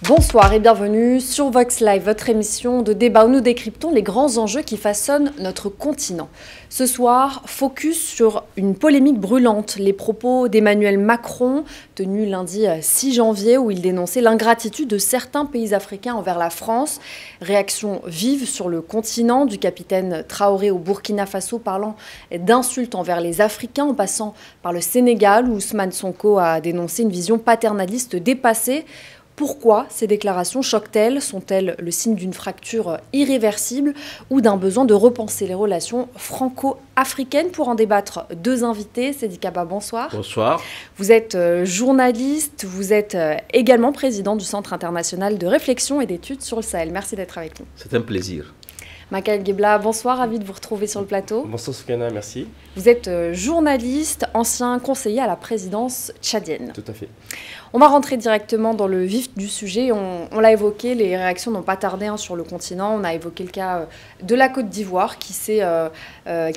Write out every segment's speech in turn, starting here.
Bonsoir et bienvenue sur Vox Live, votre émission de débat où nous décryptons les grands enjeux qui façonnent notre continent. Ce soir, focus sur une polémique brûlante, les propos d'Emmanuel Macron, tenus lundi 6 janvier, où il dénonçait l'ingratitude de certains pays africains envers la France. Réaction vive sur le continent du capitaine Traoré au Burkina Faso, parlant d'insultes envers les Africains, en passant par le Sénégal, où Ousmane Sonko a dénoncé une vision paternaliste dépassée. Pourquoi ces déclarations choquent-elles? Sont-elles le signe d'une fracture irréversible ou d'un besoin de repenser les relations franco-africaines? Pour en débattre, deux invités. Seydi Kaba, bonsoir. Bonsoir. Vous êtes journaliste, vous êtes également président du Centre international de réflexion et d'études sur le Sahel. Merci d'être avec nous. C'est un plaisir. Makaël Ghebla, bonsoir, ravi de vous retrouver sur le plateau. Bonsoir Soufiane, merci. Vous êtes journaliste, ancien conseiller à la présidence tchadienne. Tout à fait. On va rentrer directement dans le vif du sujet. On l'a évoqué, les réactions n'ont pas tardé sur le continent. On a évoqué le cas de la Côte d'Ivoire qui a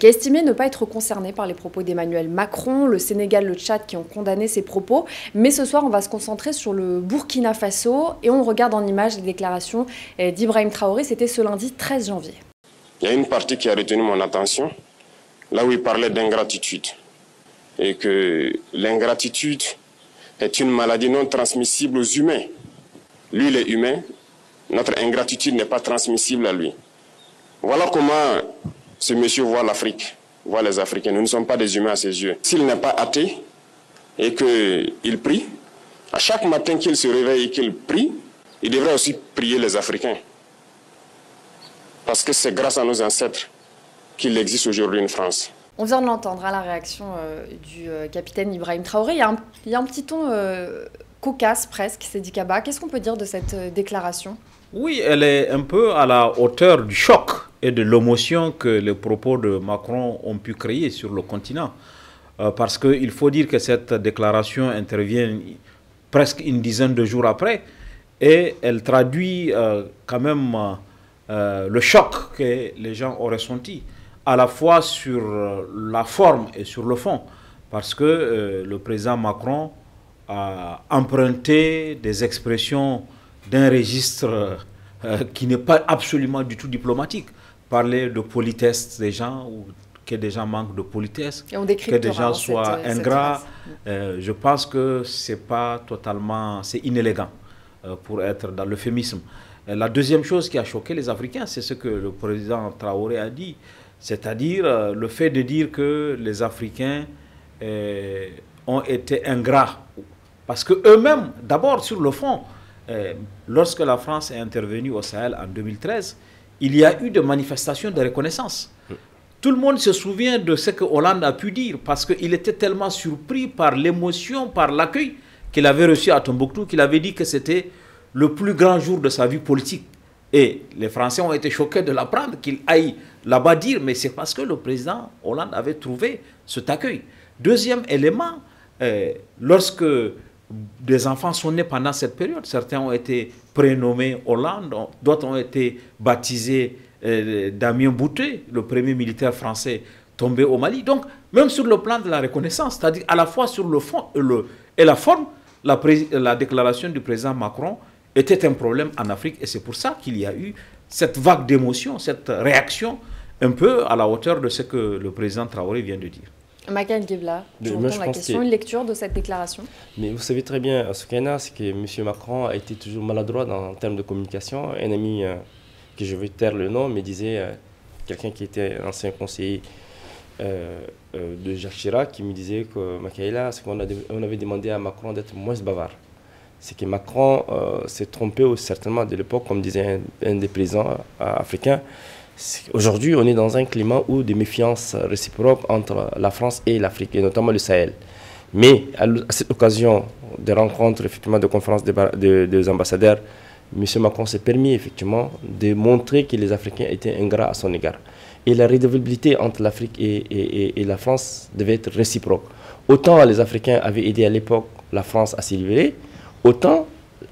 estimé ne pas être concerné par les propos d'Emmanuel Macron, le Sénégal, le Tchad qui ont condamné ces propos. Mais ce soir, on va se concentrer sur le Burkina Faso et on regarde en images les déclarations d'Ibrahim Traoré. C'était ce lundi 13 janvier. Il y a une partie qui a retenu mon attention, là où il parlait d'ingratitude. Et que l'ingratitude est une maladie non transmissible aux humains. Lui, il est humain, notre ingratitude n'est pas transmissible à lui. Voilà comment ce monsieur voit l'Afrique, voit les Africains. Nous ne sommes pas des humains à ses yeux. S'il n'est pas athée et qu'il prie, à chaque matin qu'il se réveille et qu'il prie, il devrait aussi prier les Africains. Parce que c'est grâce à nos ancêtres qu'il existe aujourd'hui une France. On vient de l'entendre, la réaction du capitaine Ibrahim Traoré. Il y a un petit ton cocasse presque, Seydi Kaba. Qu'est-ce qu'on peut dire de cette déclaration? Oui, elle est un peu à la hauteur du choc et de l'émotion que les propos de Macron ont pu créer sur le continent. Parce qu'il faut dire que cette déclaration intervient presque une dizaine de jours après et elle traduit quand même le choc que les gens ont ressenti, à la fois sur la forme et sur le fond, parce que le président Macron a emprunté des expressions d'un registre qui n'est pas absolument du tout diplomatique. Parler de politesse des gens, ou que des gens manquent de politesse, que des gens soient ingrats, je pense que c'est pas totalement, c'est inélégant pour être dans l'euphémisme. La deuxième chose qui a choqué les Africains, c'est ce que le président Traoré a dit, c'est-à-dire le fait de dire que les Africains ont été ingrats. Parce qu'eux-mêmes, d'abord sur le fond, lorsque la France est intervenue au Sahel en 2013, il y a eu des manifestations de reconnaissance. Tout le monde se souvient de ce que Hollande a pu dire, parce qu'il était tellement surpris par l'émotion, par l'accueil qu'il avait reçu à Tombouctou, qu'il avait dit que c'était le plus grand jour de sa vie politique. Et les Français ont été choqués de l'apprendre, qu'il aille là-bas dire, mais c'est parce que le président Hollande avait trouvé cet accueil. Deuxième élément, lorsque des enfants sont nés pendant cette période, certains ont été prénommés Hollande, d'autres ont été baptisés Damien Boutet, le premier militaire français tombé au Mali. Donc, même sur le plan de la reconnaissance, c'est-à-dire à la fois sur le fond et la forme, la déclaration du président Macron était un problème en Afrique, et c'est pour ça qu'il y a eu cette vague d'émotion, cette réaction un peu à la hauteur de ce que le président Traoré vient de dire. Makaël Ghebla, je retourne la question, une lecture de cette déclaration. Mais vous savez très bien, Soufiane, c'est que M. Macron a été toujours maladroit en termes de communication. Un ami, que je vais taire le nom, me disait, quelqu'un qui était ancien conseiller de Jacques Chirac, qui me disait que Makaël, c'est qu'on avait demandé à Macron d'être moins bavard. C'est que Macron s'est trompé certainement de l'époque, comme disait un des présidents africains. Aujourd'hui, on est dans un climat où des méfiances réciproques entre la France et l'Afrique, et notamment le Sahel. Mais à cette occasion des rencontres, effectivement, de conférences des ambassadeurs, M. Macron s'est permis effectivement de montrer que les Africains étaient ingrats à son égard. Et la redevabilité entre l'Afrique et la France devait être réciproque. Autant les Africains avaient aidé à l'époque la France à s'y libérer, autant,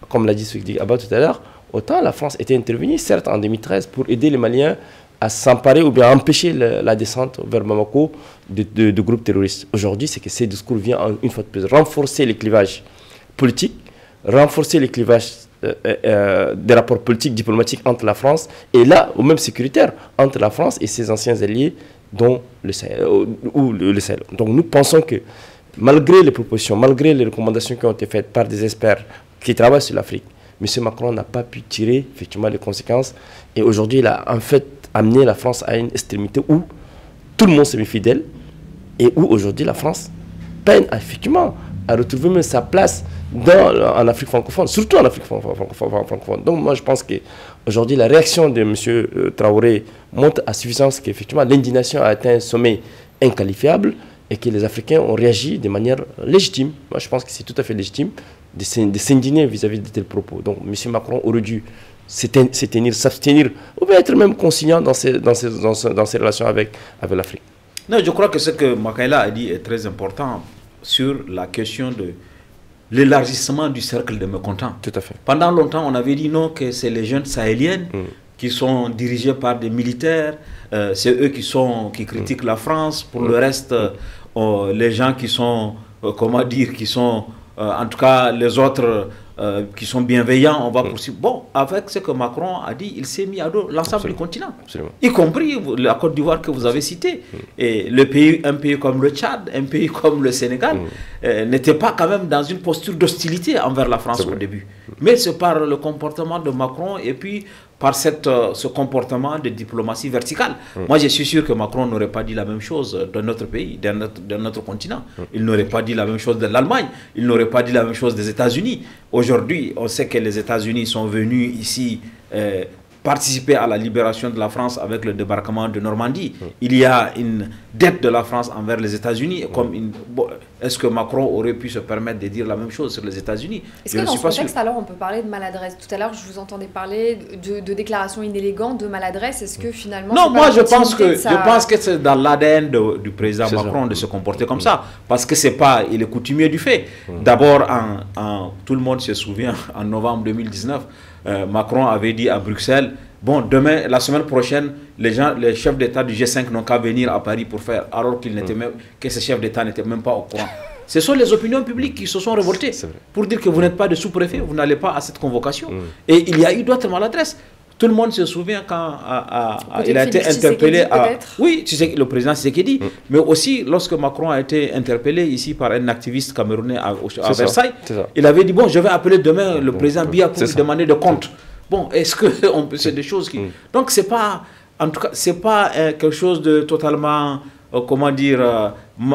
comme l'a dit Seydi Kaba tout à l'heure, autant la France était intervenue, certes en 2013, pour aider les Maliens à s'emparer ou bien à empêcher la descente vers Bamako de groupes terroristes. Aujourd'hui, c'est que ces discours viennent une fois de plus renforcer les clivages politiques, renforcer les clivages des rapports politiques, diplomatiques entre la France et là, ou même sécuritaires, entre la France et ses anciens alliés, dont le Sahel, ou le Sahel. Donc nous pensons que malgré les propositions, malgré les recommandations qui ont été faites par des experts qui travaillent sur l'Afrique, M. Macron n'a pas pu tirer effectivement les conséquences. Et aujourd'hui, il a en fait amené la France à une extrémité où tout le monde se méfie d'elle et où aujourd'hui la France peine effectivement à retrouver même sa place en Afrique francophone, surtout en Afrique francophone. Donc moi je pense qu'aujourd'hui la réaction de M. Traoré montre à suffisance qu'effectivement l'indignation a atteint un sommet inqualifiable et que les Africains ont réagi de manière légitime. Moi je pense que c'est tout à fait légitime de s'indigner vis-à-vis de tels propos. Donc M. Macron aurait dû s'abstenir, ou bien être même consignant dans ses relations avec l'Afrique. Non, je crois que ce que Makaila a dit est très important sur la question de l'élargissement du cercle de mécontents. Tout à fait. Pendant longtemps, on avait dit non, que c'est les jeunes sahéliennes qui sont dirigés par des militaires, c'est eux qui critiquent la France. Pour le reste, les gens qui sont, comment dire, qui sont, en tout cas les autres qui sont bienveillants, on va poursuivre. Bon, avec ce que Macron a dit, il s'est mis à dos l'ensemble du continent, y compris la Côte d'Ivoire que vous avez citée. Et un pays comme le Tchad, un pays comme le Sénégal, n'était pas quand même dans une posture d'hostilité envers la France au début. Mais c'est par le comportement de Macron et puis par ce comportement de diplomatie verticale. Moi, je suis sûr que Macron n'aurait pas dit la même chose de notre pays, de notre continent. Il n'aurait pas dit la même chose de l'Allemagne. Il n'aurait pas dit la même chose des États-Unis. Aujourd'hui, on sait que les États-Unis sont venus ici participer à la libération de la France avec le débarquement de Normandie. Il y a une dette de la France envers les États-Unis. Est-ce que Macron aurait pu se permettre de dire la même chose sur les États-Unis? Est-ce que dans ce contexte, alors, on peut parler de maladresse? Tout à l'heure, je vous entendais parler de déclarations inélégantes, de maladresse. Est-ce que finalement... Non, moi, je pense que c'est dans l'ADN du président Macron de se comporter comme ça. Parce que c'est pas... Il est coutumier du fait. D'abord, tout le monde se souvient, en novembre 2019, Macron avait dit à Bruxelles, bon, demain, la semaine prochaine, les chefs d'État du G5 n'ont qu'à venir à Paris pour faire, alors que ces chefs d'État n'étaient même pas au courant. Ce sont les opinions publiques qui se sont révoltées pour dire que vous n'êtes pas de sous-préfet, vous n'allez pas à cette convocation. Et il y a eu d'autres maladresses. Tout le monde se souvient quand il a été interpellé oui, le président Tshisekedi, mais aussi lorsque Macron a été interpellé ici par un activiste camerounais à Versailles, il avait dit, bon, je vais appeler demain le président Biya pour lui demander de compte. Bon, est-ce que c'est des choses qui... Donc, c'est pas, en tout cas, c'est pas quelque chose de totalement, comment dire,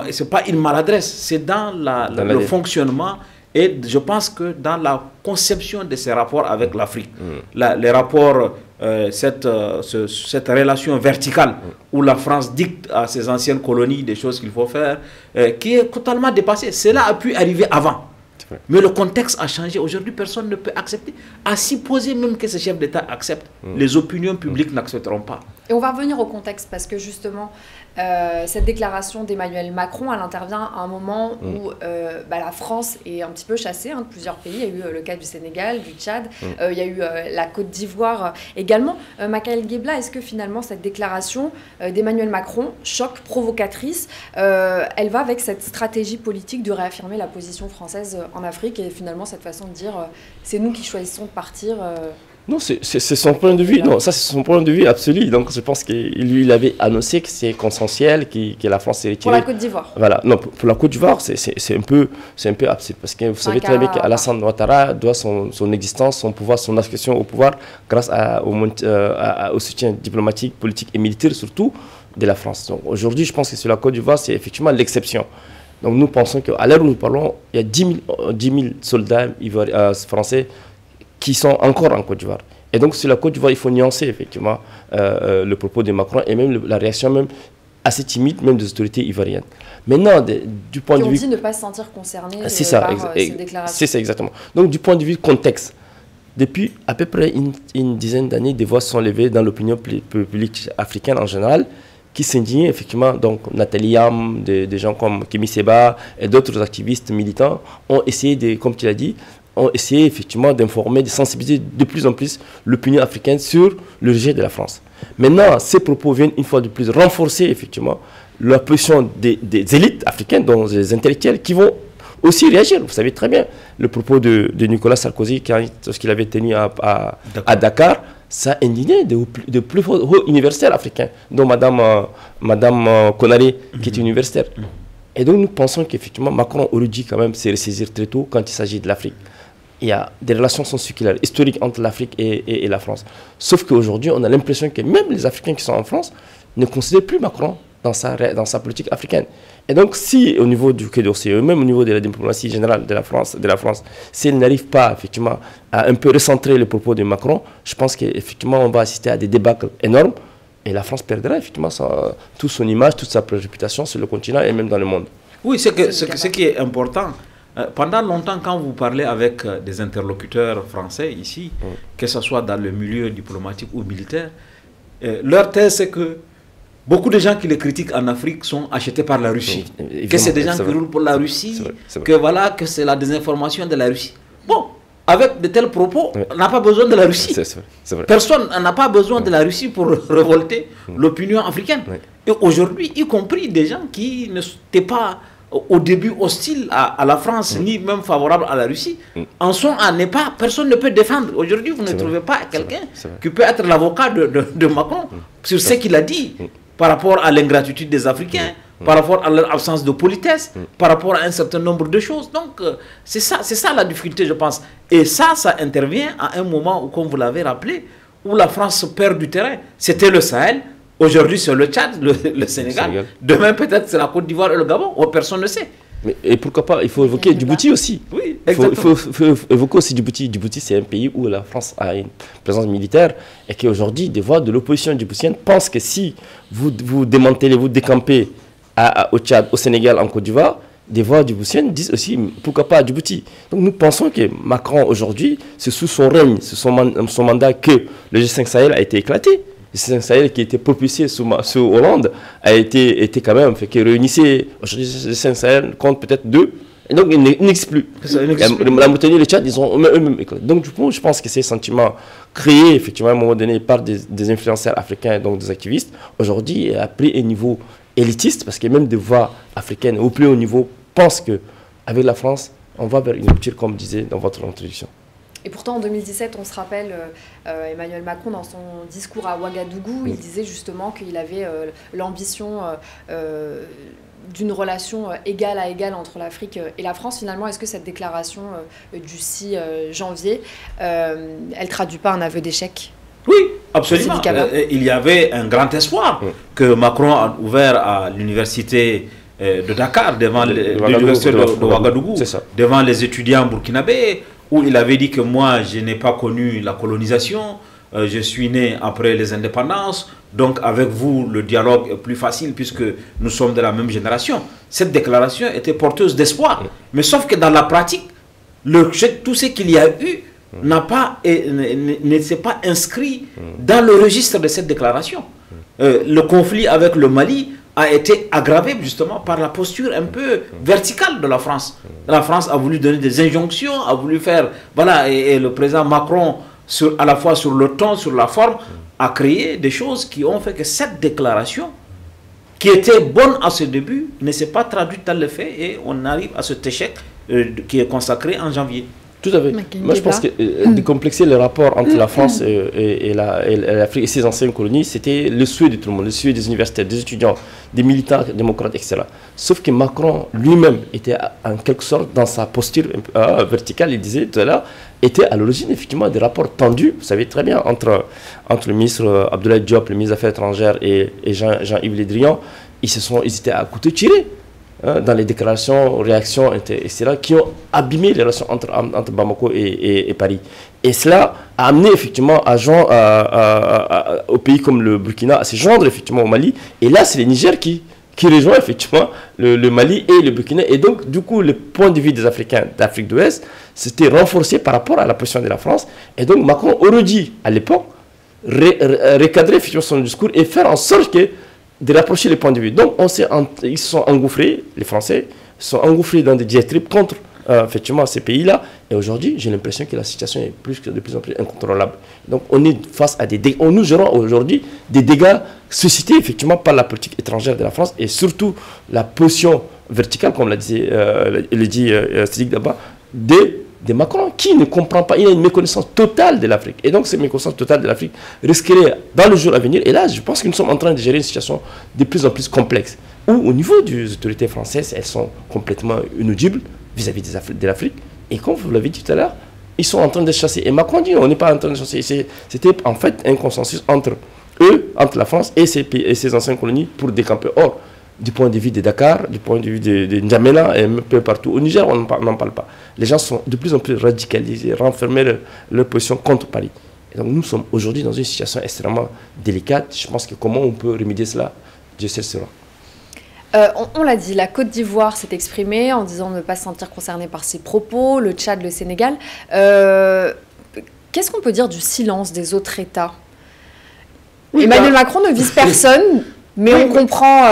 c'est pas une maladresse, c'est dans le fonctionnement. Et je pense que dans la conception de ces rapports avec l'Afrique, les rapports, cette relation verticale où la France dicte à ses anciennes colonies des choses qu'il faut faire, qui est totalement dépassée. Cela a pu arriver avant. Mais le contexte a changé. Aujourd'hui, personne ne peut accepter. À supposer même que ces chefs d'État acceptent, les opinions publiques n'accepteront pas. Et on va revenir au contexte parce que justement, cette déclaration d'Emmanuel Macron, elle intervient à un moment où la France est un petit peu chassée de plusieurs pays. Il y a eu le cas du Sénégal, du Tchad, il y a eu la Côte d'Ivoire également. Makaël Ghebla, est-ce que finalement cette déclaration d'Emmanuel Macron, choc, provocatrice, elle va avec cette stratégie politique de réaffirmer la position française en Afrique et finalement cette façon de dire c'est nous qui choisissons de partir Non, c'est son point de vue. Non, ça c'est son point de vue absolu. Donc je pense qu'il il avait annoncé que c'est consensuel, que la France s'est retirée. Pour la Côte d'Ivoire. Voilà. Non, pour la Côte d'Ivoire, c'est un peu absurde parce que vous savez très bien qu'Alassane Ouattara doit son existence, son pouvoir, son accession au pouvoir grâce au soutien diplomatique, politique et militaire surtout de la France. Donc aujourd'hui, je pense que sur la Côte d'Ivoire, c'est effectivement l'exception. Donc nous pensons qu'à l'heure où nous parlons, il y a 10 000 soldats français qui sont encore en Côte d'Ivoire. Et donc sur la Côte d'Ivoire, il faut nuancer effectivement le propos de Macron et même la réaction même assez timide même des autorités ivoiriennes. Maintenant, du point de vue... Qui ont dit ne pas se sentir concernés par ces déclarations. C'est ça exactement. Donc du point de vue contexte, depuis à peu près une dizaine d'années, des voix sont levées dans l'opinion publique africaine en général, qui s'indignent effectivement. Donc Nathalie Yam, des gens comme Kémy Séba et d'autres activistes militants ont essayé, comme tu l'as dit, ont essayé effectivement d'informer, de sensibiliser de plus en plus l'opinion africaine sur le rejet de la France. Maintenant, ces propos viennent une fois de plus renforcer effectivement la position des élites africaines, dont les intellectuels, qui vont aussi réagir. Vous savez très bien le propos de Nicolas Sarkozy lorsqu'il avait tenu à Dakar, ça a indigné de plus hauts universitaires africains, dont Madame Konaré, qui est universitaire. Et donc nous pensons qu'effectivement Macron aurait dû quand même se ressaisir très tôt quand il s'agit de l'Afrique. Il y a des relations sensiculaires, historiques entre l'Afrique et la France. Sauf qu'aujourd'hui, on a l'impression que même les Africains qui sont en France ne considèrent plus Macron dans sa politique africaine. Et donc, si au niveau du Quai d'Orsay, même au niveau de la diplomatie générale de la France, s'il n'arrive pas effectivement à un peu recentrer les propos de Macron, je pense qu'effectivement, on va assister à des débâcles énormes et la France perdra effectivement toute son image, toute sa réputation sur le continent et même dans le monde. Oui, ce qui est important. Pendant longtemps, quand vous parlez avec des interlocuteurs français ici, que ce soit dans le milieu diplomatique ou militaire, leur thèse c'est que beaucoup de gens qui les critiquent en Afrique sont achetés par la Russie. Que c'est des gens qui roulent pour la Russie, que c'est la désinformation de la Russie. Bon, avec de tels propos, on n'a pas besoin de la Russie. C'est vrai. Personne n'a pas besoin de la Russie pour révolter l'opinion africaine. Et aujourd'hui, y compris des gens qui n'étaient pas au début hostiles à la France, ni même favorables à la Russie, en sont à ne pas, personne ne peut défendre. Aujourd'hui, vous ne trouvez pas quelqu'un qui peut être l'avocat de Macron sur ce qu'il a dit par rapport à l'ingratitude des Africains, par rapport à leur absence de politesse, par rapport à un certain nombre de choses. Donc, c'est ça la difficulté, je pense. Et ça intervient à un moment où, comme vous l'avez rappelé, où la France perd du terrain. C'était le Sahel. Aujourd'hui, c'est le Tchad, le Sénégal. Demain, peut-être, c'est la Côte d'Ivoire et le Gabon. Personne ne sait. Et pourquoi pas, il faut évoquer Djibouti aussi. Oui, exactement. Il faut évoquer aussi Djibouti. Djibouti, c'est un pays où la France a une présence militaire et qu'aujourd'hui, des voix de l'opposition djiboutienne pensent que si vous démantelez, vous décampez au Tchad, au Sénégal, en Côte d'Ivoire, des voix djiboutiennes disent aussi pourquoi pas à Djibouti. Donc nous pensons que Macron, aujourd'hui, c'est sous son règne, sous son mandat que le G5 Sahel a été éclaté. Le G5 Sahel qui était propulsé sous Hollande a été quand même, qui réunissait, aujourd'hui le G5 Sahel compte peut-être 2, et donc il n'existe plus. La Mauritanie et le Tchad, ils ont eux-mêmes éclaté. Donc du coup, je pense que ces sentiments créés effectivement à un moment donné par des influenceurs africains, donc des activistes, aujourd'hui a pris un niveau élitiste, parce que même des voix africaines au plus haut niveau pensent qu'avec la France, on va vers une rupture, comme disait dans votre introduction. Et pourtant, en 2017, on se rappelle, Emmanuel Macron, dans son discours à Ouagadougou, il disait justement qu'il avait l'ambition d'une relation égale à égale entre l'Afrique et la France. Finalement, est-ce que cette déclaration du 6 janvier, elle traduit pas un aveu d'échec ? Oui, absolument. Il y avait un grand espoir que Macron a ouvert à l'université de Dakar, devant l'université de Ouagadougou, devant les étudiants burkinabés, où il avait dit que moi, je n'ai pas connu la colonisation, je suis né après les indépendances, donc avec vous, le dialogue est plus facile puisque nous sommes de la même génération. Cette déclaration était porteuse d'espoir. Mais sauf que dans la pratique, tout ce qu'il y a eu ne s'est pas inscrit dans le registre de cette déclaration. Le conflit avec le Mali a été aggravé justement par la posture un peu verticale de la France. La France a voulu donner des injonctions, a voulu faire... Voilà, et le président Macron, à la fois sur le ton, sur la forme, a créé des choses qui ont fait que cette déclaration, qui était bonne à ce début, ne s'est pas traduite dans le fait et on arrive à cet échec qui est consacré en janvier. Tout à fait. Moi, je pense que décomplexer le rapport entre la France et l'Afrique et ses anciennes colonies, c'était le souhait de tout le monde, le souhait des universitaires, des étudiants, des militants démocrates, etc. Sauf que Macron lui-même était en quelque sorte dans sa posture verticale, il disait tout à l'heure, était à l'origine effectivement des rapports tendus, vous savez très bien, entre le ministre Abdoulaye Diop, le ministre des Affaires étrangères et Jean-Yves Le Drian. Ils étaient à couteau tiré dans les déclarations, réactions, etc., qui ont abîmé les relations entre Bamako et Paris. Et cela a amené effectivement au pays comme le Burkina à se joindre effectivement au Mali. Et là, c'est le Niger qui rejoint effectivement le Mali et le Burkina. Et donc, du coup, le point de vue des Africains d'Afrique de l'Ouest, c'était renforcé par rapport à la position de la France. Et donc, Macron aurait dit, à l'époque, recadrer effectivement son discours et faire en sorte de rapprocher les points de vue. Donc, ils se sont engouffrés, les Français, sont engouffrés dans des diatribes contre effectivement ces pays-là. Et aujourd'hui, j'ai l'impression que la situation est de plus en plus incontrôlable. Donc, on est face à nous gérons aujourd'hui des dégâts suscités effectivement par la politique étrangère de la France et surtout la position verticale, comme l'a dit Siddiq Daba, de Macron, qui ne comprend pas, il a une méconnaissance totale de l'Afrique. Et donc, cette méconnaissance totale de l'Afrique risquerait, dans le jour à venir, et là, je pense que nous sommes en train de gérer une situation de plus en plus complexe, où, au niveau des autorités françaises, elles sont complètement inaudibles vis-à-vis de l'Afrique. Et comme vous l'avez dit tout à l'heure, ils sont en train de chasser. Et Macron dit, on n'est pas en train de chasser. C'était en fait un consensus entre eux, entre la France et ses anciennes colonies, pour décamper. Or, du point de vue de Dakar, du point de vue de N'Djamena et un peu partout au Niger, on n'en parle pas. Les gens sont de plus en plus radicalisés, renfermés leur position contre Paris. Et donc nous sommes aujourd'hui dans une situation extrêmement délicate. Je pense que comment on peut remédier cela, Dieu sait cela. On l'a dit, la Côte d'Ivoire s'est exprimée en disant ne pas se sentir concernée par ses propos, le Tchad, le Sénégal. Qu'est-ce qu'on peut dire du silence des autres États? Emmanuel Macron ne vise personne, mais on comprend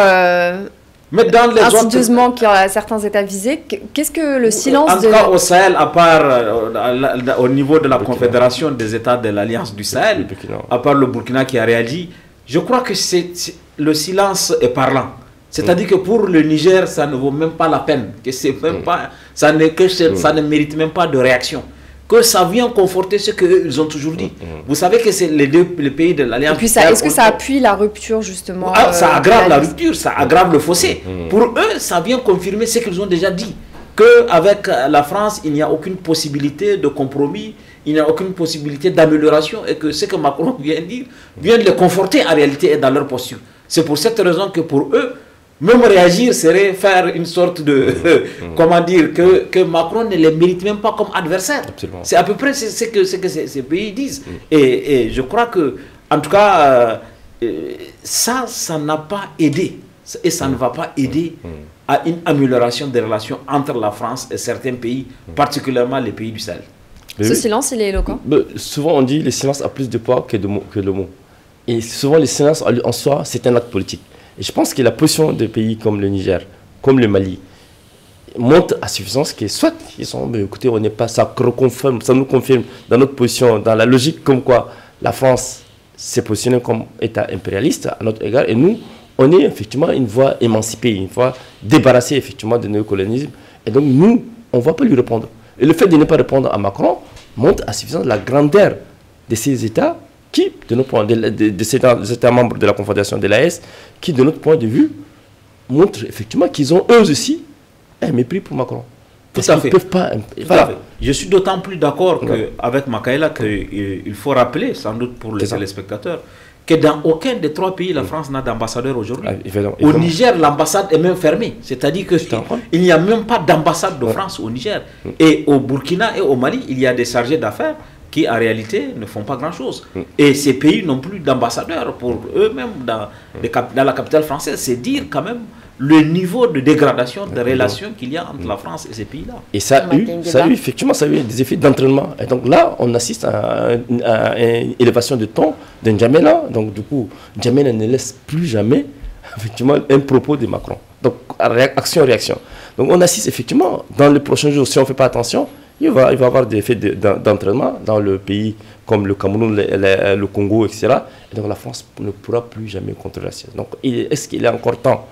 insidieusement qu'il y a certains États visés. Qu'est-ce que le silence en tout cas, au Sahel, à part au niveau de la Confédération des États de l'Alliance du Sahel, à part le Burkina qui a réagi, je crois que le silence est parlant. C'est-à-dire que pour le Niger, ça ne vaut même pas la peine, que c'est même pas, ça ne mérite même pas de réaction. Que ça vient conforter ce qu'ils ont toujours dit. Vous savez que c'est les pays de l'Alliance. Et puis est-ce que ça appuie la rupture justement ça aggrave la rupture, ça aggrave le fossé. Pour eux, ça vient confirmer ce qu'ils ont déjà dit. Qu'avec la France, il n'y a aucune possibilité de compromis, il n'y a aucune possibilité d'amélioration et que ce que Macron vient de dire, vient de les conforter en réalité et dans leur posture. C'est pour cette raison que pour eux, même réagir serait faire une sorte de... comment dire, que Macron ne les mérite même pas comme adversaire. C'est à peu près ce que ces pays disent. Et je crois que, en tout cas, ça n'a pas aidé. Et ça ne va pas aider à une amélioration des relations entre la France et certains pays, particulièrement les pays du Sahel. Ce silence, il est éloquent. Souvent, on dit que le silence a plus de poids que le mot. Et souvent, le silence en soi, c'est un acte politique. Et je pense que la position de pays comme le Niger, comme le Mali, montre à suffisance que soit ils sont, mais écoutez, on n'est pas, ça nous confirme dans notre position, dans la logique comme quoi la France s'est positionnée comme État impérialiste à notre égard, et nous, on est effectivement une voie émancipée, une voie débarrassée effectivement de néocolonialisme, et donc nous, on ne va pas lui répondre. Et le fait de ne pas répondre à Macron montre à suffisance la grandeur de ces États qui, de notre point de ces États membres de la Confédération de l'AES, qui, de notre point de vue, montrent effectivement qu'ils ont eux aussi un mépris pour Macron. Tout à fait. Peuvent pas, voilà. Je suis d'autant plus d'accord avec Makaïla qu'il faut rappeler, sans doute pour les téléspectateurs, que dans aucun des trois pays, la France n'a d'ambassadeur aujourd'hui. Au Niger, l'ambassade est même fermée. C'est-à-dire qu'il n'y a même pas d'ambassade de France au Niger. Et au Burkina et au Mali, il y a des chargés d'affaires qui en réalité ne font pas grand-chose. Et ces pays n'ont plus d'ambassadeurs pour eux-mêmes dans la capitale française. C'est dire quand même le niveau de dégradation de relations qu'il y a entre la France et ces pays-là. Et ça a eu effectivement des effets d'entraînement. Et donc là, on assiste à une élévation de ton de N'Djamena. Donc du coup, N'Djamena ne laisse plus jamais effectivement un propos de Macron. Donc action-réaction. Donc on assiste effectivement, dans les prochains jours, si on ne fait pas attention, il va y avoir des effets d'entraînement dans le pays comme le Cameroun, le Congo, etc. Et donc la France ne pourra plus jamais contrôler la sienne. Donc est-ce qu'il est encore temps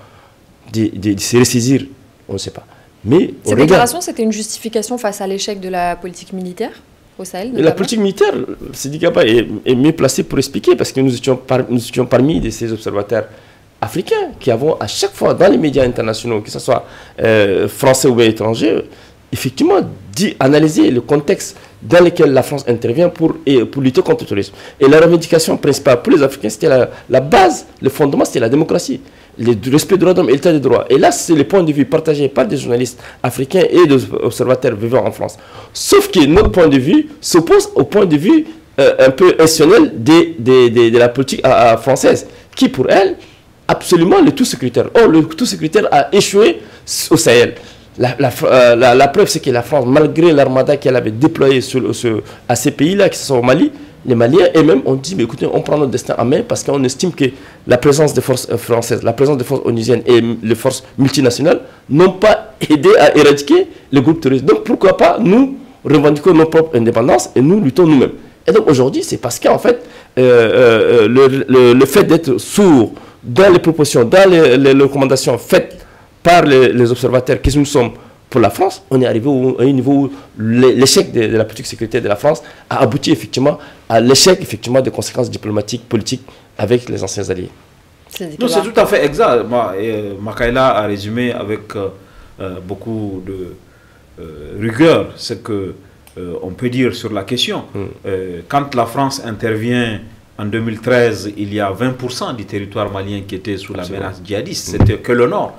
de se ressaisir? On ne sait pas. Mais cette déclaration, c'était une justification face à l'échec de la politique militaire au Sahel notamment. La politique militaire, Siddiq Daba est mieux placé pour expliquer, parce que nous étions parmi de ces observateurs africains qui avons à chaque fois dans les médias internationaux, que ce soit français ou étrangers, effectivement analyser le contexte dans lequel la France intervient pour lutter contre le terrorisme. Et la revendication principale pour les Africains, c'était la base, le fondement, c'était la démocratie, le respect des droits de l'homme et l'état de droit. Et là, c'est le point de vue partagé par des journalistes africains et des observateurs vivant en France. Sauf que notre point de vue s'oppose au point de vue un peu institutionnel de la politique française, qui pour elle, absolument le tout sécuritaire. Or, le tout sécuritaire a échoué au Sahel. La preuve, c'est que la France, malgré l'armada qu'elle avait déployée à ces pays-là, qui sont au Mali, les Maliens eux-mêmes ont dit, mais écoutez, on prend notre destin en main parce qu'on estime que la présence des forces françaises, la présence des forces onusiennes et les forces multinationales n'ont pas aidé à éradiquer le groupe terroriste. Donc pourquoi pas nous revendiquons nos propres indépendances et nous luttons nous-mêmes. Et donc aujourd'hui, c'est parce qu'en fait, le fait d'être sourd dans les propositions, dans les recommandations faites par les observateurs que nous sommes pour la France, on est arrivé à un niveau où l'échec de la politique sécuritaire de la France a abouti effectivement à l'échec effectivement des conséquences diplomatiques, politiques avec les anciens alliés. Non, c'est tout à fait exact. Makaila a résumé avec beaucoup de rigueur ce que on peut dire sur la question. Quand la France intervient en 2013, il y a 20% du territoire malien qui était sous la menace djihadiste. C'était que le nord.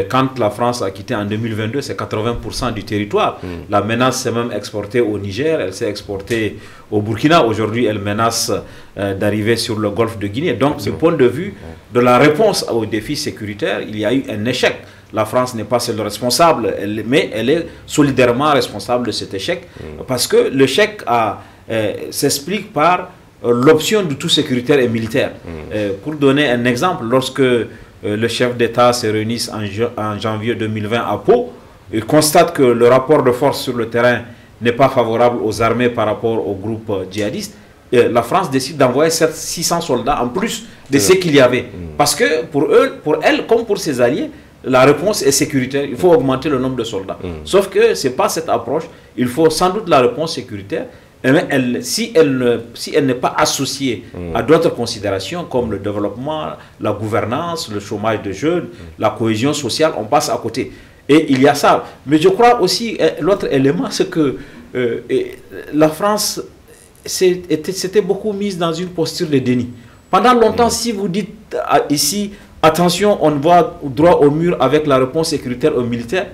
Quand la France a quitté en 2022, c'est 80% du territoire. La menace s'est même exportée au Niger, elle s'est exportée au Burkina. Aujourd'hui, elle menace d'arriver sur le golfe de Guinée. Donc, du point de vue de la réponse aux défis sécuritaires, il y a eu un échec. La France n'est pas seule responsable, mais elle est solidairement responsable de cet échec. Parce que l'échec s'explique par l'option du tout sécuritaire et militaire. Pour donner un exemple, lorsque le chef d'État se réunit en janvier 2020 à Pau, il constate que le rapport de force sur le terrain n'est pas favorable aux armées par rapport aux groupes djihadistes. La France décide d'envoyer 600 soldats en plus de ce qu'il y avait. Parce que pour elle, comme pour ses alliés, la réponse est sécuritaire. Il faut augmenter le nombre de soldats. Sauf que ce n'est pas cette approche. Il faut sans doute la réponse sécuritaire. Si elle n'est pas associée à d'autres considérations comme le développement, la gouvernance, le chômage de jeunes, la cohésion sociale, on passe à côté. Et il y a ça. Mais je crois aussi, l'autre élément, c'est que la France s'était beaucoup mise dans une posture de déni. Pendant longtemps, si vous dites ici, attention, on va droit au mur avec la réponse sécuritaire ou militaire,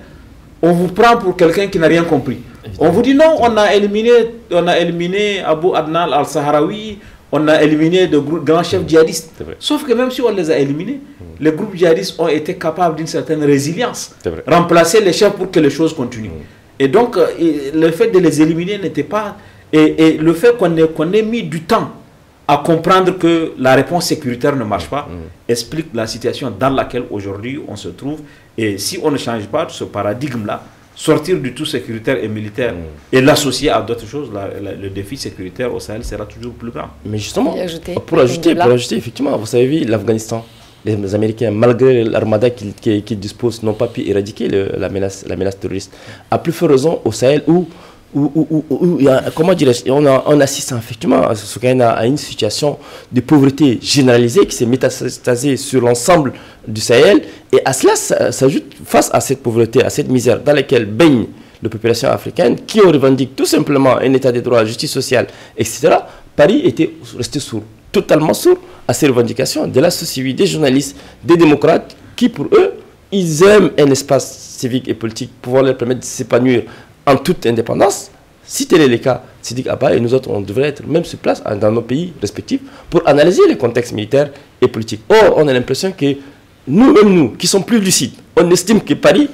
on vous prend pour quelqu'un qui n'a rien compris. On vous dit non, on a éliminé Abu Adnan al-Sahraoui, on a éliminé de grands chefs djihadistes. Sauf que même si on les a éliminés, les groupes djihadistes ont été capables d'une certaine résilience, remplacer les chefs pour que les choses continuent. Et donc, le fait de les éliminer n'était pas... Et le fait qu'on ait mis du temps à comprendre que la réponse sécuritaire ne marche pas, explique la situation dans laquelle aujourd'hui on se trouve. Et si on ne change pas ce paradigme-là, sortir du tout sécuritaire et militaire et l'associer à d'autres choses, le défi sécuritaire au Sahel sera toujours plus grand. Mais justement, pour ajouter, effectivement, vous savez, l'Afghanistan, les Américains, malgré l'armada qu'ils disposent, n'ont pas pu éradiquer la menace terroriste. À plus forte raison au Sahel où comment dirais-je, on assiste effectivement à une situation de pauvreté généralisée qui s'est métastasée sur l'ensemble du Sahel. Et à cela s'ajoute, face à cette pauvreté, à cette misère dans laquelle baignent les populations africaines, qui ont revendiqué tout simplement un état de droit, justice sociale, etc., Paris était resté sourd, totalement sourd à ces revendications de la société civile, des journalistes, des démocrates, qui pour eux, ils aiment un espace civique et politique pour leur permettre de s'épanouir en toute indépendance. Si tel est le cas, Sidiki Kaba et nous autres, on devrait être même sur place dans nos pays respectifs pour analyser les contextes militaires et politiques. Or, on a l'impression que nous, qui sommes plus lucides, on estime que Paris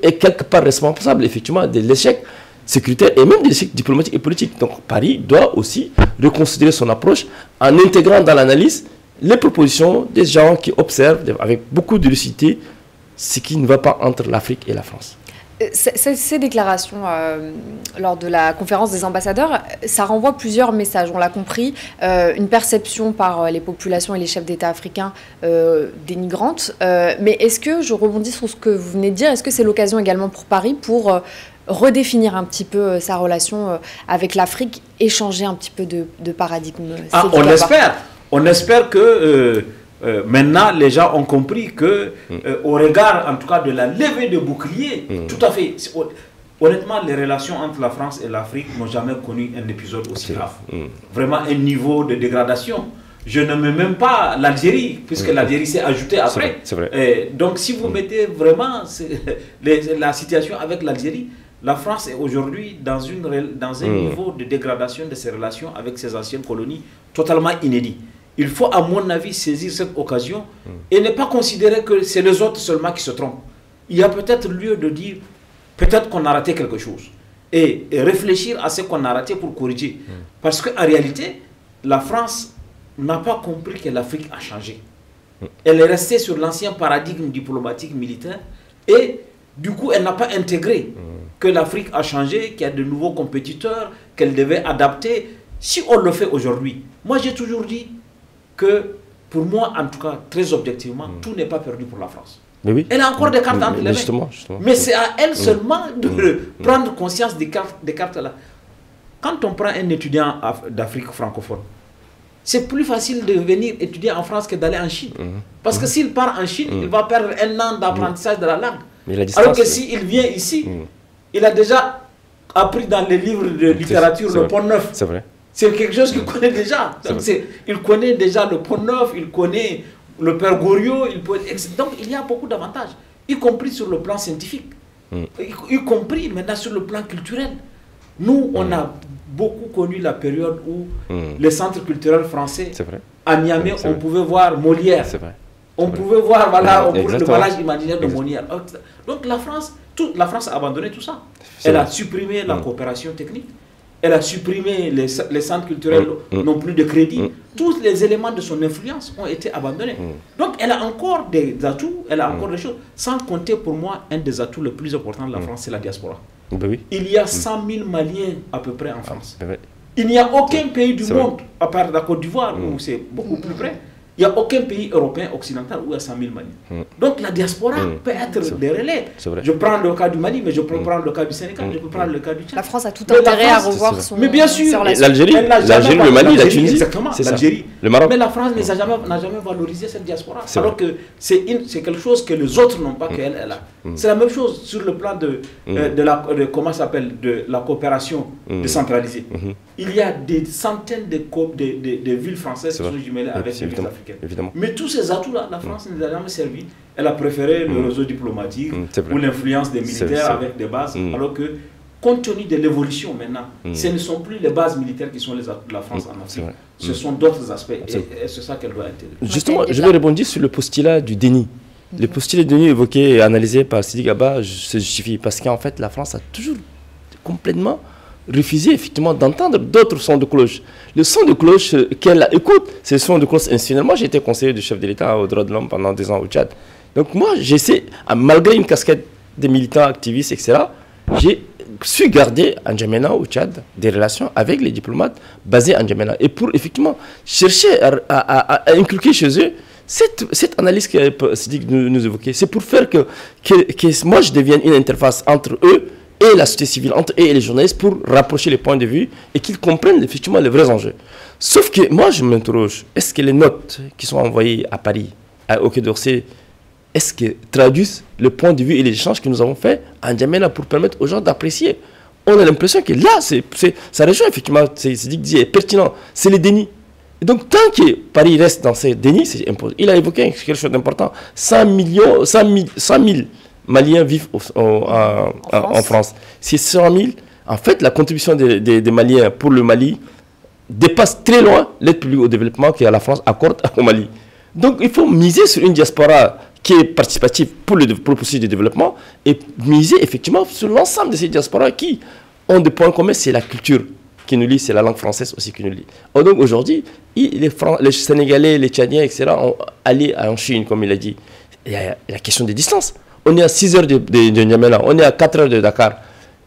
est quelque part responsable effectivement de l'échec sécuritaire et même de l'échec diplomatique et politique. Donc Paris doit aussi reconsidérer son approche en intégrant dans l'analyse les propositions des gens qui observent avec beaucoup de lucidité ce qui ne va pas entre l'Afrique et la France. Ces déclarations lors de la conférence des ambassadeurs, ça renvoie plusieurs messages, on l'a compris, une perception par les populations et les chefs d'État africains dénigrante, mais est-ce que, je rebondis sur ce que vous venez de dire, est-ce que c'est l'occasion également pour Paris pour redéfinir un petit peu sa relation avec l'Afrique, échanger un petit peu de paradigme? On espère que maintenant, les gens ont compris que, au regard, en tout cas, de la levée de boucliers, tout à fait, honnêtement, les relations entre la France et l'Afrique n'ont jamais connu un épisode aussi grave. Vraiment un niveau de dégradation. Je ne mets même pas l'Algérie, puisque l'Algérie s'est ajoutée après. C'est vrai. Donc, si vous mettez vraiment la situation avec l'Algérie, la France est aujourd'hui dans un niveau de dégradation de ses relations avec ses anciennes colonies totalement inédit. Il faut, à mon avis, saisir cette occasion et ne pas considérer que c'est les autres seulement qui se trompent. Il y a peut-être lieu de dire, peut-être qu'on a raté quelque chose. Et réfléchir à ce qu'on a raté pour corriger. Parce qu'en réalité, la France n'a pas compris que l'Afrique a changé. Elle est restée sur l'ancien paradigme diplomatique militaire et du coup, elle n'a pas intégré que l'Afrique a changé, qu'il y a de nouveaux compétiteurs, qu'elle devait adapter. Si on le fait aujourd'hui, moi j'ai toujours dit que, pour moi, en tout cas, très objectivement, tout n'est pas perdu pour la France. Mais oui. Elle a encore des cartes entre les mains. Justement. Mais c'est à elle seulement de prendre conscience des cartes là. Quand on prend un étudiant d'Afrique francophone, c'est plus facile de venir étudier en France que d'aller en Chine. Parce que s'il part en Chine, il va perdre un an d'apprentissage de la langue. Alors que s'il vient ici, il a déjà appris dans les livres de littérature le Pont Neuf. C'est vrai. C'est quelque chose qu'il connaît déjà. Donc il connaît déjà le Pont Neuf, il connaît le Père Goriot, donc il y a beaucoup d'avantages, y compris sur le plan scientifique, y compris maintenant sur le plan culturel. Nous, on a beaucoup connu la période où les centres culturels français, à Niamey, on pouvait voir Molière. On pouvait voir le village imaginaire de Molière. Donc la France a abandonné tout ça. Elle a supprimé la coopération technique. Elle a supprimé les centres culturels, n'ont plus de crédit. Tous les éléments de son influence ont été abandonnés. Donc elle a encore des atouts, elle a encore des choses. Sans compter pour moi, un des atouts les plus importants de la France, c'est la diaspora. Il y a 100 000 Maliens à peu près en France. Il n'y a aucun pays du monde, à part la Côte d'Ivoire, où c'est beaucoup plus près. Il n'y a aucun pays européen occidental où il y a 100 000 Maliens. Donc la diaspora peut être des relais. Je prends le cas du Mali, mais je peux prendre le cas du Sénégal, je peux prendre le cas du Tchad. La France a tout intérêt à revoir son... Mais bien sûr, l'Algérie, le Mali, la Tunisie, exactement, l'Algérie. Le Maroc. Mais la France n'a jamais valorisé cette diaspora. Alors que c'est quelque chose que les autres n'ont pas, qu'elle a. C'est la même chose sur le plan de la coopération décentralisée. Il y a des centaines de villes françaises qui sont jumelées avec les villes africaines. Évidemment. Mais tous ces atouts-là, la France ne les a jamais servi. Elle a préféré le réseau diplomatique ou l'influence des militaires avec des bases, alors que, compte tenu de l'évolution maintenant, ce ne sont plus les bases militaires qui sont les atouts de la France en Afrique. Ce sont d'autres aspects et c'est ça qu'elle doit intégrer. Justement, je vais rebondir sur le postulat du déni. Le postulat du déni évoqué et analysé par Sidi Gaba se justifie parce qu'en fait, la France a toujours complètement refusé effectivement d'entendre d'autres sons de cloche. Le son de cloche qu'elle écoute, c'est le son de cloche institutionnel. Moi, j'ai été conseiller du chef de l'État aux droits de l'homme pendant 2 ans au Tchad. Donc moi, j'essaie, malgré une casquette des militants activistes, etc., j'ai su garder en N'Djamena au Tchad des relations avec les diplomates basés en N'Djamena. Et pour effectivement chercher à inculquer chez eux cette analyse que Sidi nous évoquait, c'est pour faire que moi, je devienne une interface entre eux et la société civile, entre eux et les journalistes, pour rapprocher les points de vue et qu'ils comprennent effectivement les vrais enjeux. Sauf que moi, je m'interroge, est-ce que les notes qui sont envoyées à Paris, au Quai d'Orsay, est-ce qu'elles traduisent le point de vue et les échanges que nous avons faits en N'Djamena pour permettre aux gens d'apprécier? On a l'impression que là, ça rejoint effectivement, c'est pertinent, c'est le déni. Et donc, tant que Paris reste dans ces dénis, c'est impossible. Il a évoqué quelque chose d'important, 100 000 Maliens vivent en France. Ces 100 000, en fait, la contribution des Maliens pour le Mali dépasse très loin l'aide publique au développement que la France accorde au Mali. Donc, il faut miser sur une diaspora qui est participative pour le processus de développement et miser effectivement sur l'ensemble de ces diasporas qui ont des points communs. C'est la culture qui nous lie, c'est la langue française aussi qui nous lie. Donc, aujourd'hui, les Sénégalais, les Tchadiens, etc., ont allé en Chine, comme il a dit. Il y a la question des distances. On est à 6 heures de N'Djamena, on est à 4 heures de Dakar,